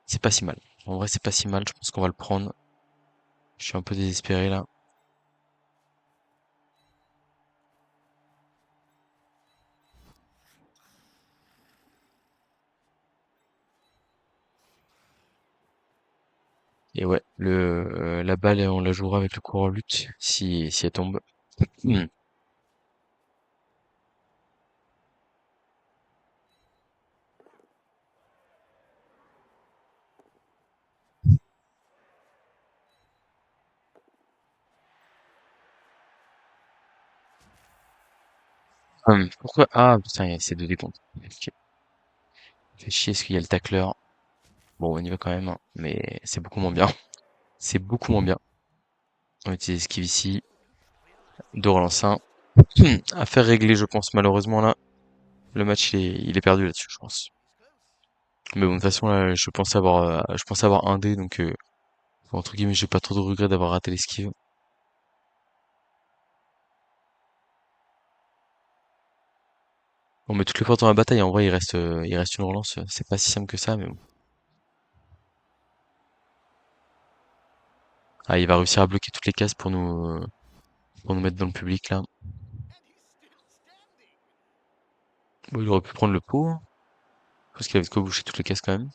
C'est pas si mal. En vrai, c'est pas si mal. Je pense qu'on va le prendre. Je suis un peu désespéré là. Et ouais, la balle, on la jouera avec le coureur lutte si elle tombe. Hmm. Pourquoi? Ah, putain, c'est de décompte. Ok. Fait chier, est-ce qu'il y a le tacleur? Bon, on y va quand même, hein, mais c'est beaucoup moins bien. C'est beaucoup moins bien. On utilise esquive ici. De relance 1. Affaire réglée, je pense, malheureusement, là. Le match, il est perdu là-dessus, je pense. Mais bon, de toute façon, là, je pensais avoir un dé, donc, entre guillemets, j'ai pas trop de regrets d'avoir raté l'esquive. On met toutes les forces dans la bataille. En vrai, il reste une relance. C'est pas si simple que ça, mais bon. Ah, il va réussir à bloquer toutes les cases pour nous mettre dans le public, là. Bon, il aurait pu prendre le pot, hein, parce qu'il avait de quoi boucher toutes les cases quand même.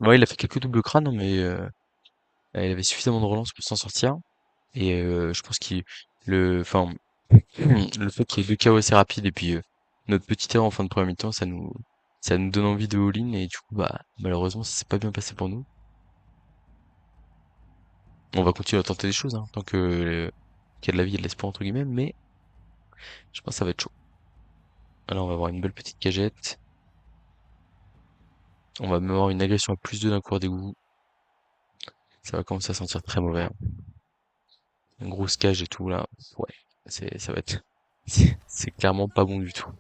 Ouais, il a fait quelques doubles crânes, hein, mais il avait suffisamment de relance pour s'en sortir. Et je pense enfin, le fait qu'il y ait deux KO assez rapides et puis notre petite erreur en fin de première mi-temps, ça nous donne envie de all-in et du coup, bah, malheureusement, ça s'est pas bien passé pour nous. On va continuer à tenter des choses, hein, tant que qu'il y a de la vie et de l'espoir entre guillemets, mais je pense que ça va être chaud. Alors, on va avoir une belle petite cagette. On va même avoir une agression à plus 2 d'un cours d'égout. Ça va commencer à sentir très mauvais, hein. Une grosse cage et tout là. Ouais, ça va être, c'est clairement pas bon du tout.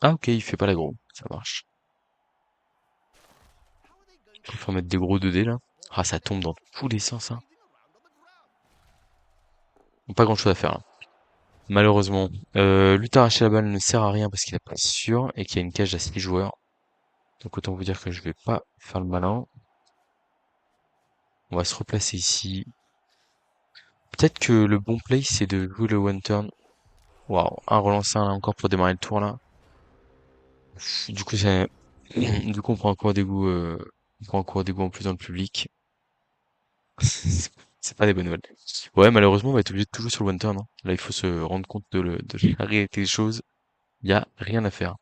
Ah ok, il fait pas l'aggro, ça marche. Il faut mettre des gros 2D là. Ah, ça tombe dans tous les sens, hein. Pas grand chose à faire là. Malheureusement. Lutte arracher la balle ne sert à rien parce qu'il a pas sûr et qu'il y a une cage à 6 joueurs. Donc autant vous dire que je vais pas faire le malin. On va se replacer ici. Peut-être que le bon play c'est de jouer le one turn. Waouh, un relancer là encore pour démarrer le tour là. Du coup, du coup on prend un cours d'égout, on prend un cours d'égout en plus dans le public. C'est pas des bonnes nouvelles. Ouais, malheureusement, on va être obligé de tout jouer sur le one turn, hein. Là, il faut se rendre compte de la réalité des choses. Il y a rien à faire.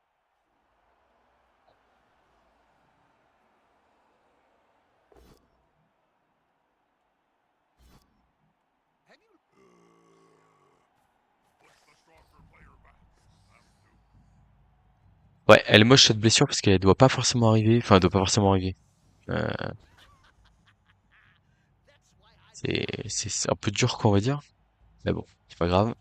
Ouais, elle est moche cette blessure parce qu'elle doit pas forcément arriver. Enfin, elle doit pas forcément arriver. Euh, c'est un peu dur, quoi, on va dire. Mais bon, c'est pas grave.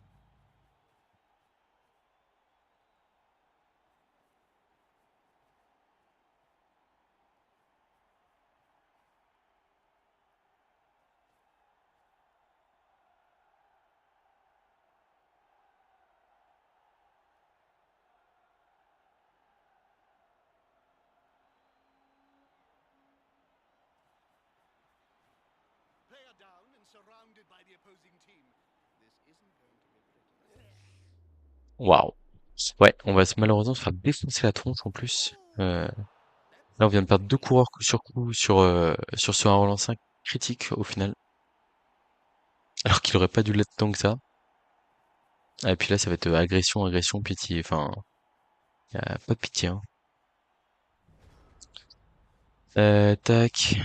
Waouh. Ouais, on va malheureusement se faire défoncer la tronche en plus. Là, on vient de perdre deux coureurs coup sur ce 1 relance 5 critique au final. Alors qu'il aurait pas dû l'être tant que ça. Ah, et puis là, ça va être agression, agression, pitié. Enfin, y a pas de pitié, hein. Tac.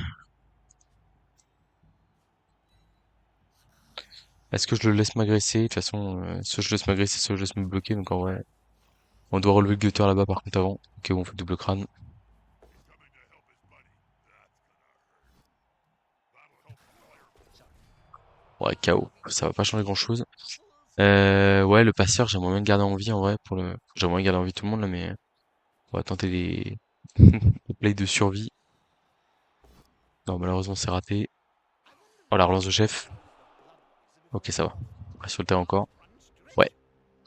Est-ce que je le laisse m'agresser? De toute façon, soit je laisse m'agresser, soit je laisse me bloquer. Donc en vrai, on doit relever le gutter là-bas par contre avant. Ok, bon, on fait double crâne. Ouais, KO. Ça va pas changer grand-chose. Ouais, le passeur, j'aimerais bien le garder en vie en vrai. J'aimerais bien garder en vie tout le monde là, mais on va tenter des plays de survie. Non, malheureusement, c'est raté. Oh, la relance de chef. Ok, ça va. On reste sur le terrain encore. Ouais.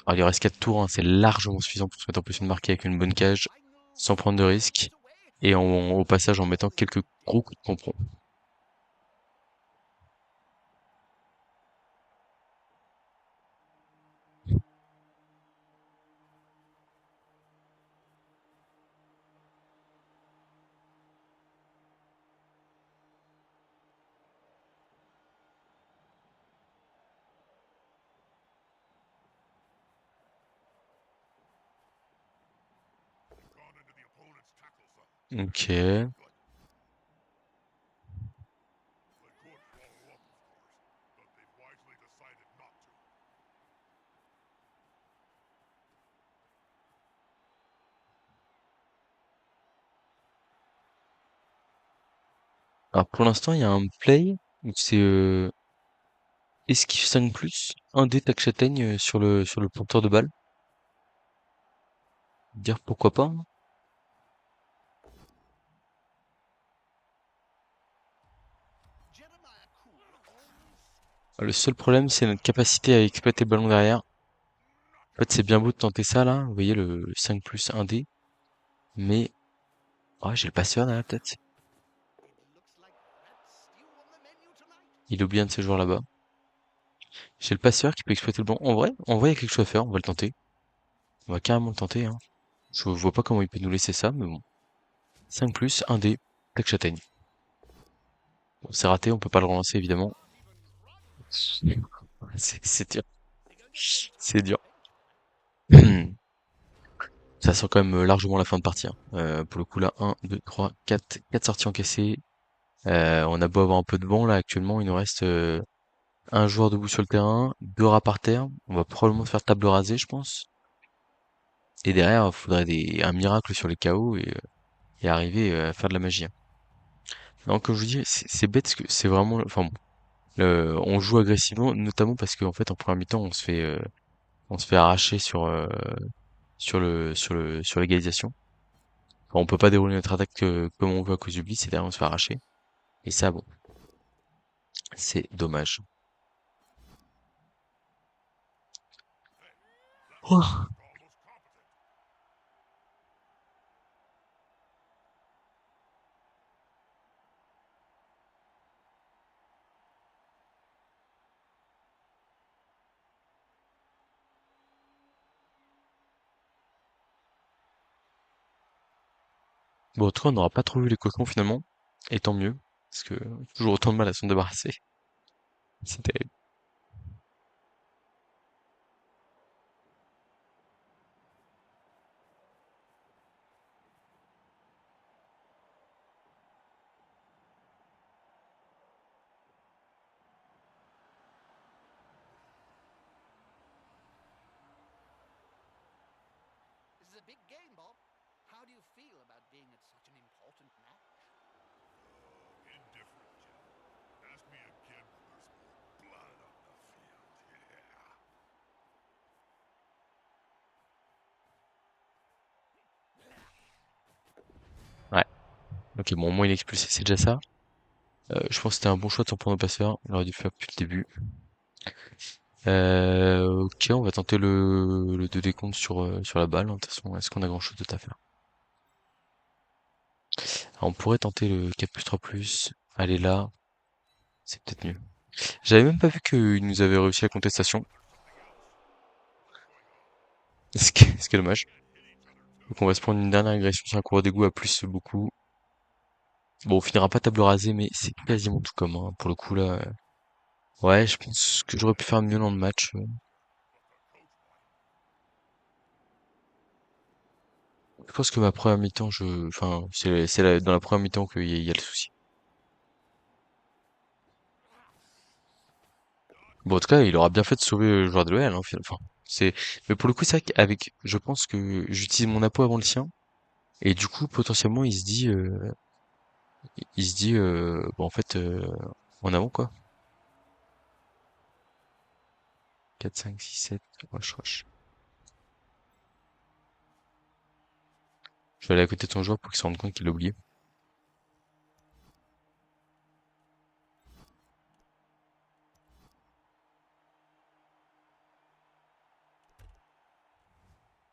Alors, il reste 4 tours, hein, c'est largement suffisant pour se mettre en position de marquer avec une bonne cage, sans prendre de risques. Et au passage, en mettant quelques gros coups de pompon. Ok. Alors pour l'instant, il y a un play où c'est esquive 5+, un dé tac châtaigne sur le porteur de balle. Dire pourquoi pas, hein. Le seul problème, c'est notre capacité à exploiter le ballon derrière. En fait, c'est bien beau de tenter ça là, vous voyez le 5+ un dé, mais ah, j'ai le passeur derrière peut-être. Il est oublié un de ces joueurs là-bas. J'ai le passeur qui peut exploiter le ballon. En vrai, il y a quelque chose à faire, on va le tenter. On va carrément le tenter, hein. Je vois pas comment il peut nous laisser ça, mais bon. 5+, un dé, tac châtaigne. Bon, c'est raté, on peut pas le relancer évidemment. C'est dur. C'est dur. Ça sent quand même largement la fin de partie, hein. Pour le coup là, 1, 2, 3, 4 sorties encaissées. On a beau avoir un peu de vent là actuellement, il nous reste un joueur debout sur le terrain, deux rats par terre. On va probablement se faire table rasée, je pense. Et derrière, il faudrait un miracle sur les KO et arriver à faire de la magie, hein. Non, comme je vous dis, c'est bête parce que c'est vraiment, enfin bon, on joue agressivement, notamment parce qu'en fait en première mi-temps on se fait arracher sur l'égalisation. Enfin, on peut pas dérouler notre attaque comme on veut à cause du blitz, et derrière on se fait arracher. Et ça, bon, c'est dommage. Oh. Bon, en tout cas, on n'aura pas trop vu les cochons finalement, et tant mieux, parce que toujours autant de mal à s'en débarrasser. C'est terrible. Ouais. Ok, bon, au moins il est expulsé, c'est déjà ça. Je pense que c'était un bon choix de son pour nos passeurs. On aurait dû le faire depuis le début. Ok, on va tenter le 2 décompte sur la balle, hein. De toute façon, est-ce qu'on a grand-chose d'autre à faire? Alors, on pourrait tenter le 4+3+. Aller là, c'est peut-être mieux. J'avais même pas vu qu'il nous avait réussi la contestation. Ce qui est dommage. Donc on va se prendre une dernière agression sur un coureur d'égout à plus beaucoup. Bon, on finira pas table rasée, mais c'est quasiment tout comme, hein. Pour le coup là. Ouais, je pense que j'aurais pu faire mieux dans le match. Je pense que ma première mi-temps, enfin, dans la première mi-temps qu'il y a le souci. Bon, en tout cas, il aura bien fait de sauver le joueur de l'OL, hein, enfin, mais pour le coup, c'est vrai qu'avec, je pense que j'utilise mon appôt avant le sien, et du coup, potentiellement, bon, en fait, en avant, quoi. 4, 5, 6, 7, wesh, wesh. Je vais aller à côté de ton joueur pour qu'il se rende compte qu'il l'a oublié.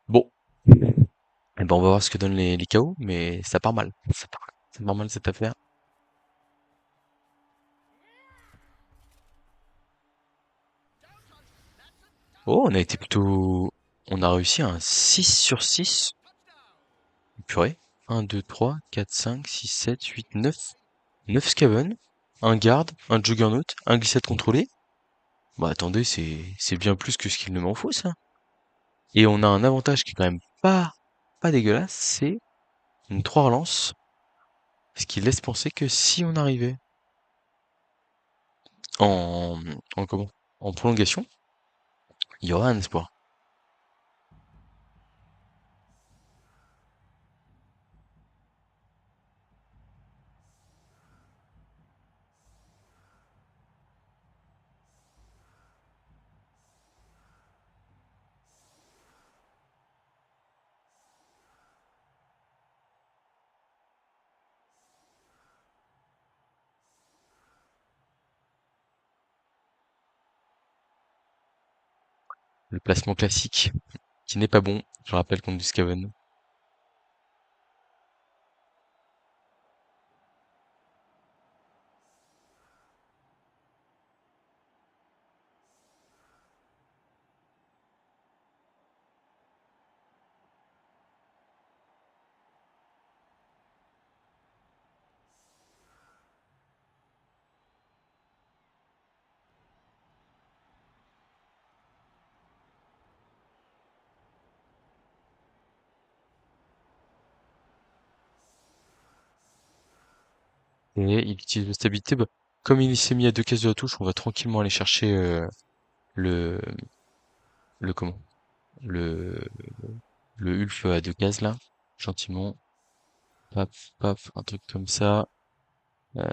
Bon. Eh ben, on va voir ce que donnent les KO, mais ça part mal. Ça part mal cette affaire. Oh, on a réussi un 6/6. Purée. 1, 2, 3, 4, 5, 6, 7, 8, 9. 9 Skaven, un garde, un juggernaut, un glissade contrôlé. Bah attendez, c'est bien plus que ce qu'il ne m'en faut ça. Et on a un avantage qui est quand même pas dégueulasse, c'est une 3 relances, ce qui laisse penser que si on arrivait en, en comment? En prolongation, il y aura un espoir. Le placement classique, qui n'est pas bon, je rappelle, contre du Skaven. Et il utilise la stabilité. Bah, comme il s'est mis à 2 cases de la touche, on va tranquillement aller chercher le le comment? Le le Ulf à 2 cases là, gentiment. Paf, paf, un truc comme ça. Euh,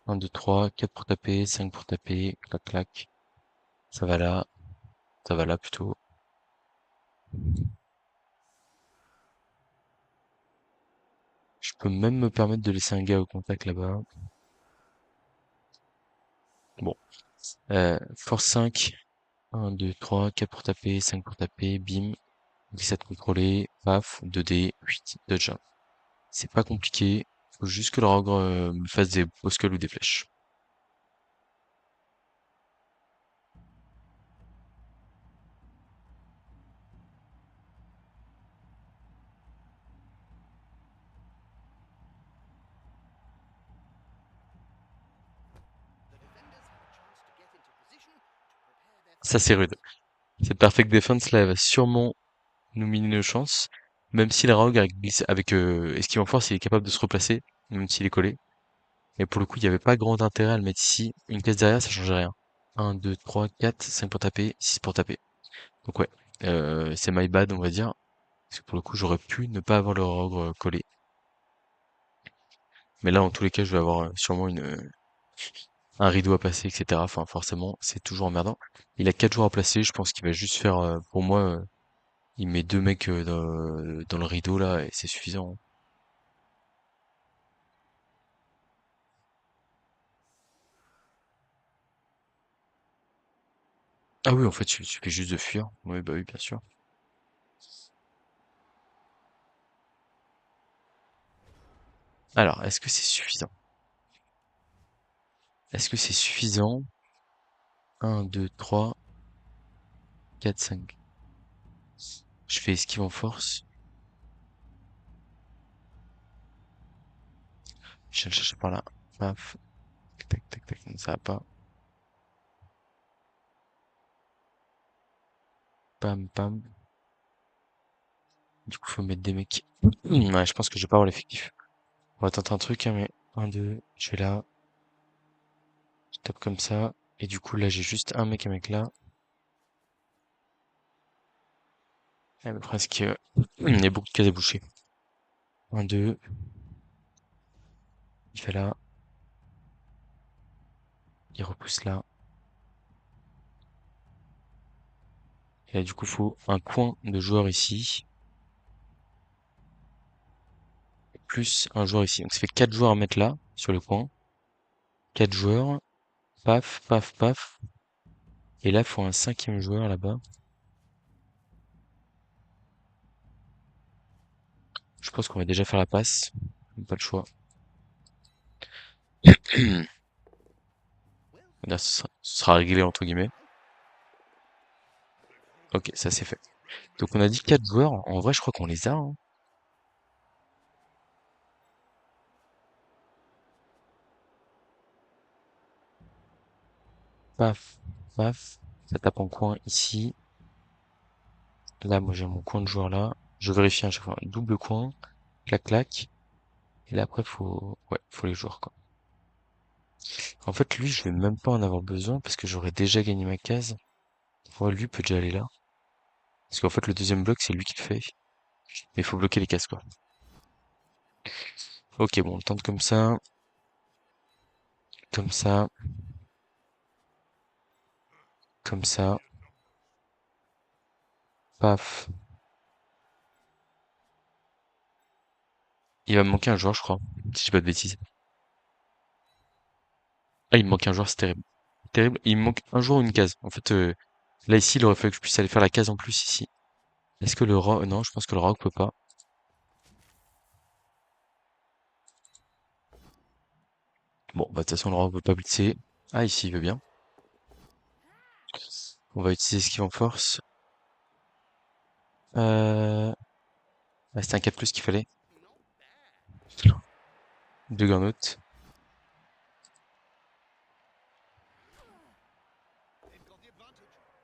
1, 2, 3, 4 pour taper, 5 pour taper, clac clac. Ça va là, ça va là plutôt. Je peux même me permettre de laisser un gars au contact là-bas. Bon. Force 5. 1, 2, 3, 4 pour taper, 5 pour taper, bim. 17 contrôlé, paf, 2D, 8, dodge. C'est pas compliqué. Faut juste que le rogue me fasse des boss-calls ou des flèches. Ça c'est rude. Cette perfect defense là, elle va sûrement nous miner nos chances. Même si le rogue avec esquive en force, il est capable de se replacer, même s'il est collé. Et pour le coup, il n'y avait pas grand intérêt à le mettre ici. Une case derrière, ça changeait rien. 1, 2, 3, 4, 5 pour taper, 6 pour taper. Donc ouais, c'est my bad, on va dire. Parce que pour le coup, j'aurais pu ne pas avoir le rogue collé. Mais là, en tous les cas, je vais avoir sûrement un rideau à passer, etc. Enfin, forcément, c'est toujours emmerdant. Il a 4 joueurs à placer, je pense qu'il va juste faire, pour moi, il met 2 mecs dans le rideau là, et c'est suffisant. Ah oui, en fait, il suffit juste de fuir. Oui, bah oui, bien sûr. Alors, est-ce que c'est suffisant? Est-ce que c'est suffisant? 1, 2, 3, 4, 5. Je fais esquive en force. Je vais le chercher par là. Paf. Tac, tac, tac. Non, ça va pas. Pam, pam. Du coup, faut mettre des mecs. Ouais, je pense que je vais pas avoir l'effectif. On va tenter un truc, hein, mais 1, 2, je vais là. Je tape comme ça. Et du coup, là, j'ai juste un mec là. Eh, mais presque, il y a beaucoup de cases à boucher. 1, 2, il fait là. Il repousse là. Et là, du coup, faut un coin de joueur ici. Plus un joueur ici. Donc, ça fait 4 joueurs à mettre là, sur le coin. 4 joueurs. Paf, paf, paf. Et là, il faut un cinquième joueur là-bas. Je pense qu'on va déjà faire la passe. Pas le choix. Là, ce sera réglé entre guillemets. Ok, ça c'est fait. Donc on a dit 4 joueurs. En vrai, je crois qu'on les a, hein. Paf, paf. Ça tape en coin ici. Là, moi j'ai mon coin de joueur là. Je vérifie à chaque fois. Double coin. Clac, clac. Et là après, faut les joueurs, quoi. En fait, lui, je vais même pas en avoir besoin parce que j'aurais déjà gagné ma case. Ouais, lui peut déjà aller là. Parce qu'en fait, le deuxième bloc, c'est lui qui le fait. Mais il faut bloquer les cases, quoi. Ok, bon, on le tente comme ça, comme ça. Paf. Il va me manquer un joueur, je crois. Si je dis pas de bêtises. Ah, il me manque un joueur, c'est terrible. Terrible. Il me manque un joueur ou une case. En fait, là, ici, il aurait fallu que je puisse aller faire la case en plus, ici. Est-ce que le rogue... Non, je pense que le rogue peut pas. Bon, bah, de toute façon, le rogue peut pas blitzer. Ah, ici, il veut bien. On va utiliser esquive en force. Ah, c'était un 4+ qu'il fallait. Juggernaut.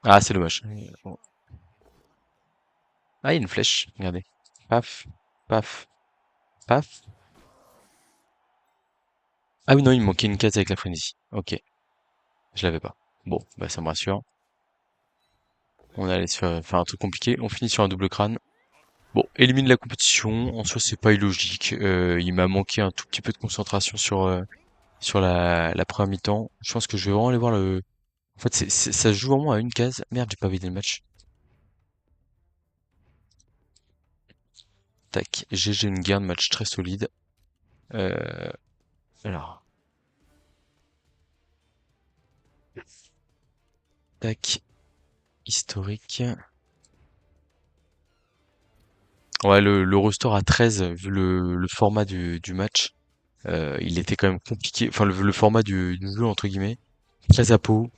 Ah, c'est dommage. Bon. Ah, il y a une flèche. Regardez. Paf. Paf. Paf. Ah oui, non, il me manquait une case avec la frénésie. Ok. Je l'avais pas. Bon, bah, ça me rassure. On allait se faire un truc compliqué. On finit sur un double crâne. Bon, élimine la compétition. En soi, c'est pas illogique. Il m'a manqué un tout petit peu de concentration sur la première mi-temps. Je pense que je vais vraiment aller voir le... En fait, ça se joue vraiment à une case. Merde, j'ai pas vidé le match. Tac. GG une guerre, match très solide. Euh, alors, tac. Historique. Ouais, le restore à 13, vu le format du match, il était quand même compliqué. Enfin, le format du jeu, entre guillemets. Très à peau,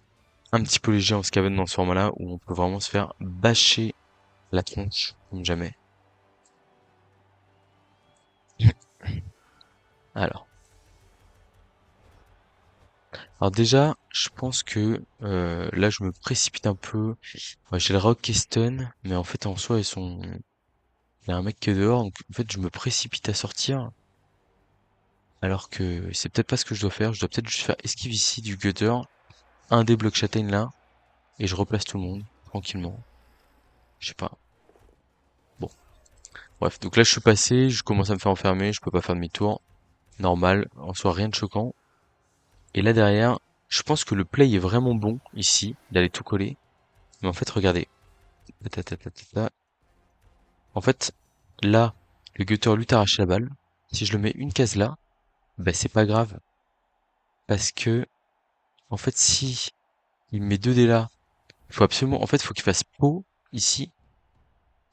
un petit peu léger en scaven dans ce format-là, où on peut vraiment se faire bâcher la tronche, comme jamais. Alors. Alors déjà, je pense que là, je me précipite un peu. Ouais, j'ai le Rock qui est stun, mais en fait, en soi, il y a un mec qui est dehors, donc en fait, je me précipite à sortir. Alors que c'est peut-être pas ce que je dois faire. Je dois peut-être juste faire esquive ici du gutter, un des blocs châtaigne là, et je replace tout le monde, tranquillement. Je sais pas. Bon. Bref, donc là je suis passé, je commence à me faire enfermer, je peux pas faire demi-tour. Normal, en soi rien de choquant. Et là derrière, je pense que le play est vraiment bon ici, d'aller tout coller. Mais en fait, regardez. Ta. En fait, là, le gutter lui t'arrache la balle. Si je le mets une case là, bah c'est pas grave. Parce que, en fait, si il me met 2 dés là, il faut absolument, en fait, il faut qu'il fasse pot ici.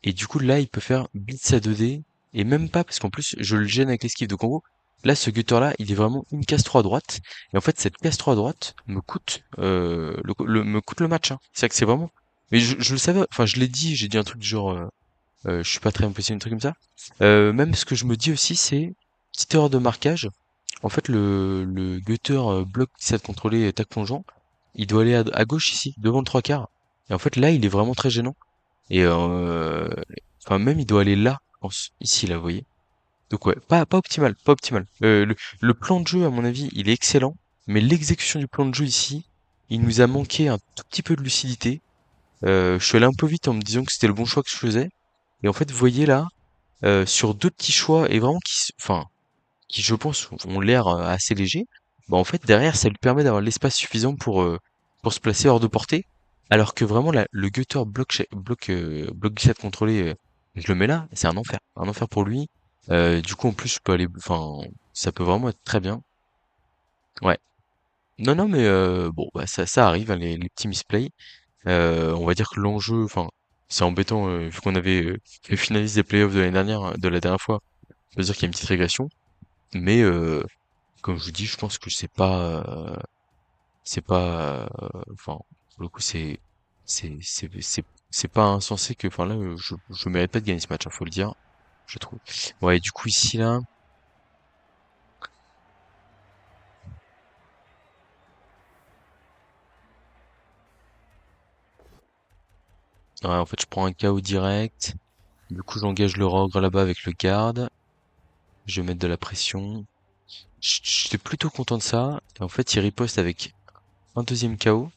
Et du coup, là, il peut faire blitz à 2D. Et même pas, parce qu'en plus, je le gêne avec l'esquive. Donc en gros, là, ce gutter-là, il est vraiment une case 3 à droite. Et en fait, cette case 3 à droite me coûte, me coûte le match, hein. C'est-à-dire que c'est vraiment... Mais je le savais, enfin, je l'ai dit, j'ai dit un truc du genre, je suis pas très impressionné, un truc comme ça. Même ce que je me dis aussi, c'est, petite erreur de marquage. En fait, le gutter bloc 17 contrôlé tac plongeant, il doit aller à gauche ici, devant le 3 quarts. Et en fait, là, il est vraiment très gênant. Et enfin même il doit aller là, je pense. Ici là, vous voyez. Donc ouais, pas optimal, pas optimal. Le plan de jeu, à mon avis, il est excellent, mais l'exécution du plan de jeu ici, il nous a manqué un tout petit peu de lucidité. Je suis allé un peu vite en me disant que c'était le bon choix que je faisais. Et en fait, vous voyez là, sur deux petits choix, et vraiment enfin, qui je pense ont l'air assez légers, bah en fait derrière ça lui permet d'avoir l'espace suffisant pour se placer hors de portée, alors que vraiment le gutter bloc glissade contrôlé, je le mets là, c'est un enfer pour lui. Du coup en plus je peux aller, enfin ça peut vraiment être très bien. Ouais. Non non mais bon bah ça arrive hein, les petits misplays. On va dire que l'enjeu, enfin c'est embêtant vu qu'on avait fait finaliste des playoffs de l'année dernière, hein, de la dernière fois. Ça veut dire qu'il y a une petite régression, mais comme je vous dis, je pense que c'est pas, enfin, pour le coup, c'est pas insensé que, enfin là, je mérite pas de gagner ce match, hein, faut le dire, je trouve. Ouais, du coup ici là, ouais, en fait, je prends un KO direct. Du coup, j'engage le Rogre là-bas avec le garde. Je vais mettre de la pression. J'étais plutôt content de ça. Et en fait, il riposte avec un deuxième KO.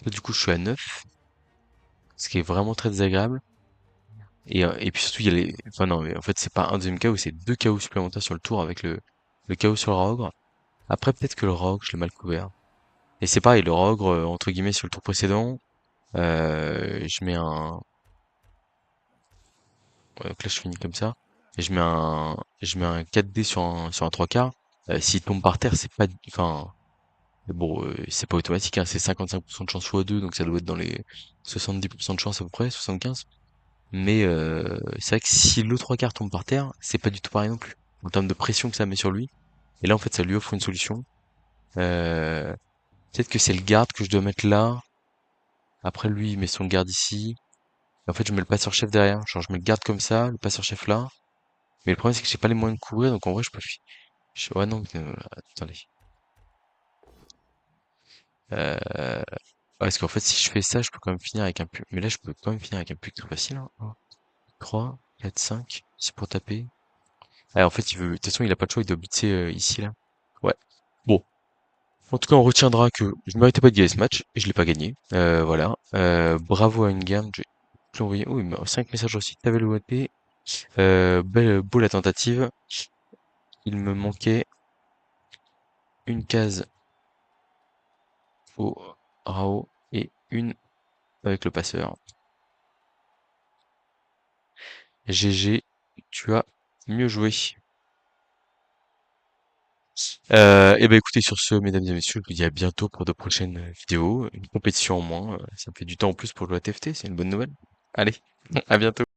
Là, du coup, je suis à 9, ce qui est vraiment très désagréable. Et puis surtout, il y a les... Enfin non, mais en fait, c'est pas un deuxième KO, c'est deux KO supplémentaires sur le tour avec le KO sur le Rogre. Après, peut-être que le Rogre, je l'ai mal couvert. Et c'est pareil, le Rogre, entre guillemets, sur le tour précédent, je mets un... Ouais, donc là, je finis comme ça. et je mets un 4D sur un 3 quarts, s'il tombe par terre, c'est pas, enfin, bon, c'est pas automatique, hein, c'est 55% de chance fois 2, donc ça doit être dans les 70% de chance à peu près, 75. Mais c'est vrai que si le 3 quarts tombe par terre, c'est pas du tout pareil non plus. En termes de pression que ça met sur lui. Et là, en fait, ça lui offre une solution. Euh, Peut-être que c'est le garde que je dois mettre là. Après, lui, il met son garde ici. Et en fait, je mets le passeur chef derrière. Genre, je mets le garde comme ça, le passeur chef là. Mais le problème, c'est que j'ai pas les moyens de couvrir, donc en vrai, je peux... Ouais, non, attendez. Euh... Parce qu'en fait, si je fais ça, je peux quand même finir avec un puc. Mais là, je peux quand même finir avec un puc très facile, hein. 3, 4, 5. C'est pour taper. Ah, en fait, il veut... De toute façon, il a pas de choix, il doit blitzer ici, là. Ouais. Bon. En tout cas, on retiendra que je méritais pas de gagner ce match, et je l'ai pas gagné. Voilà. Bravo à une gamme. Je vais te l'envoyer. Oh, il m'a 5 messages aussi. T'avais le OT. Beau la tentative. Il me manquait une case au RAO et une avec le passeur. GG, tu as mieux joué. Et ben écoutez, sur ce, mesdames et messieurs, je vous dis à bientôt pour de prochaines vidéos. Une compétition en moins, ça me fait du temps en plus pour jouer à TFT, c'est une bonne nouvelle. Allez, à bientôt.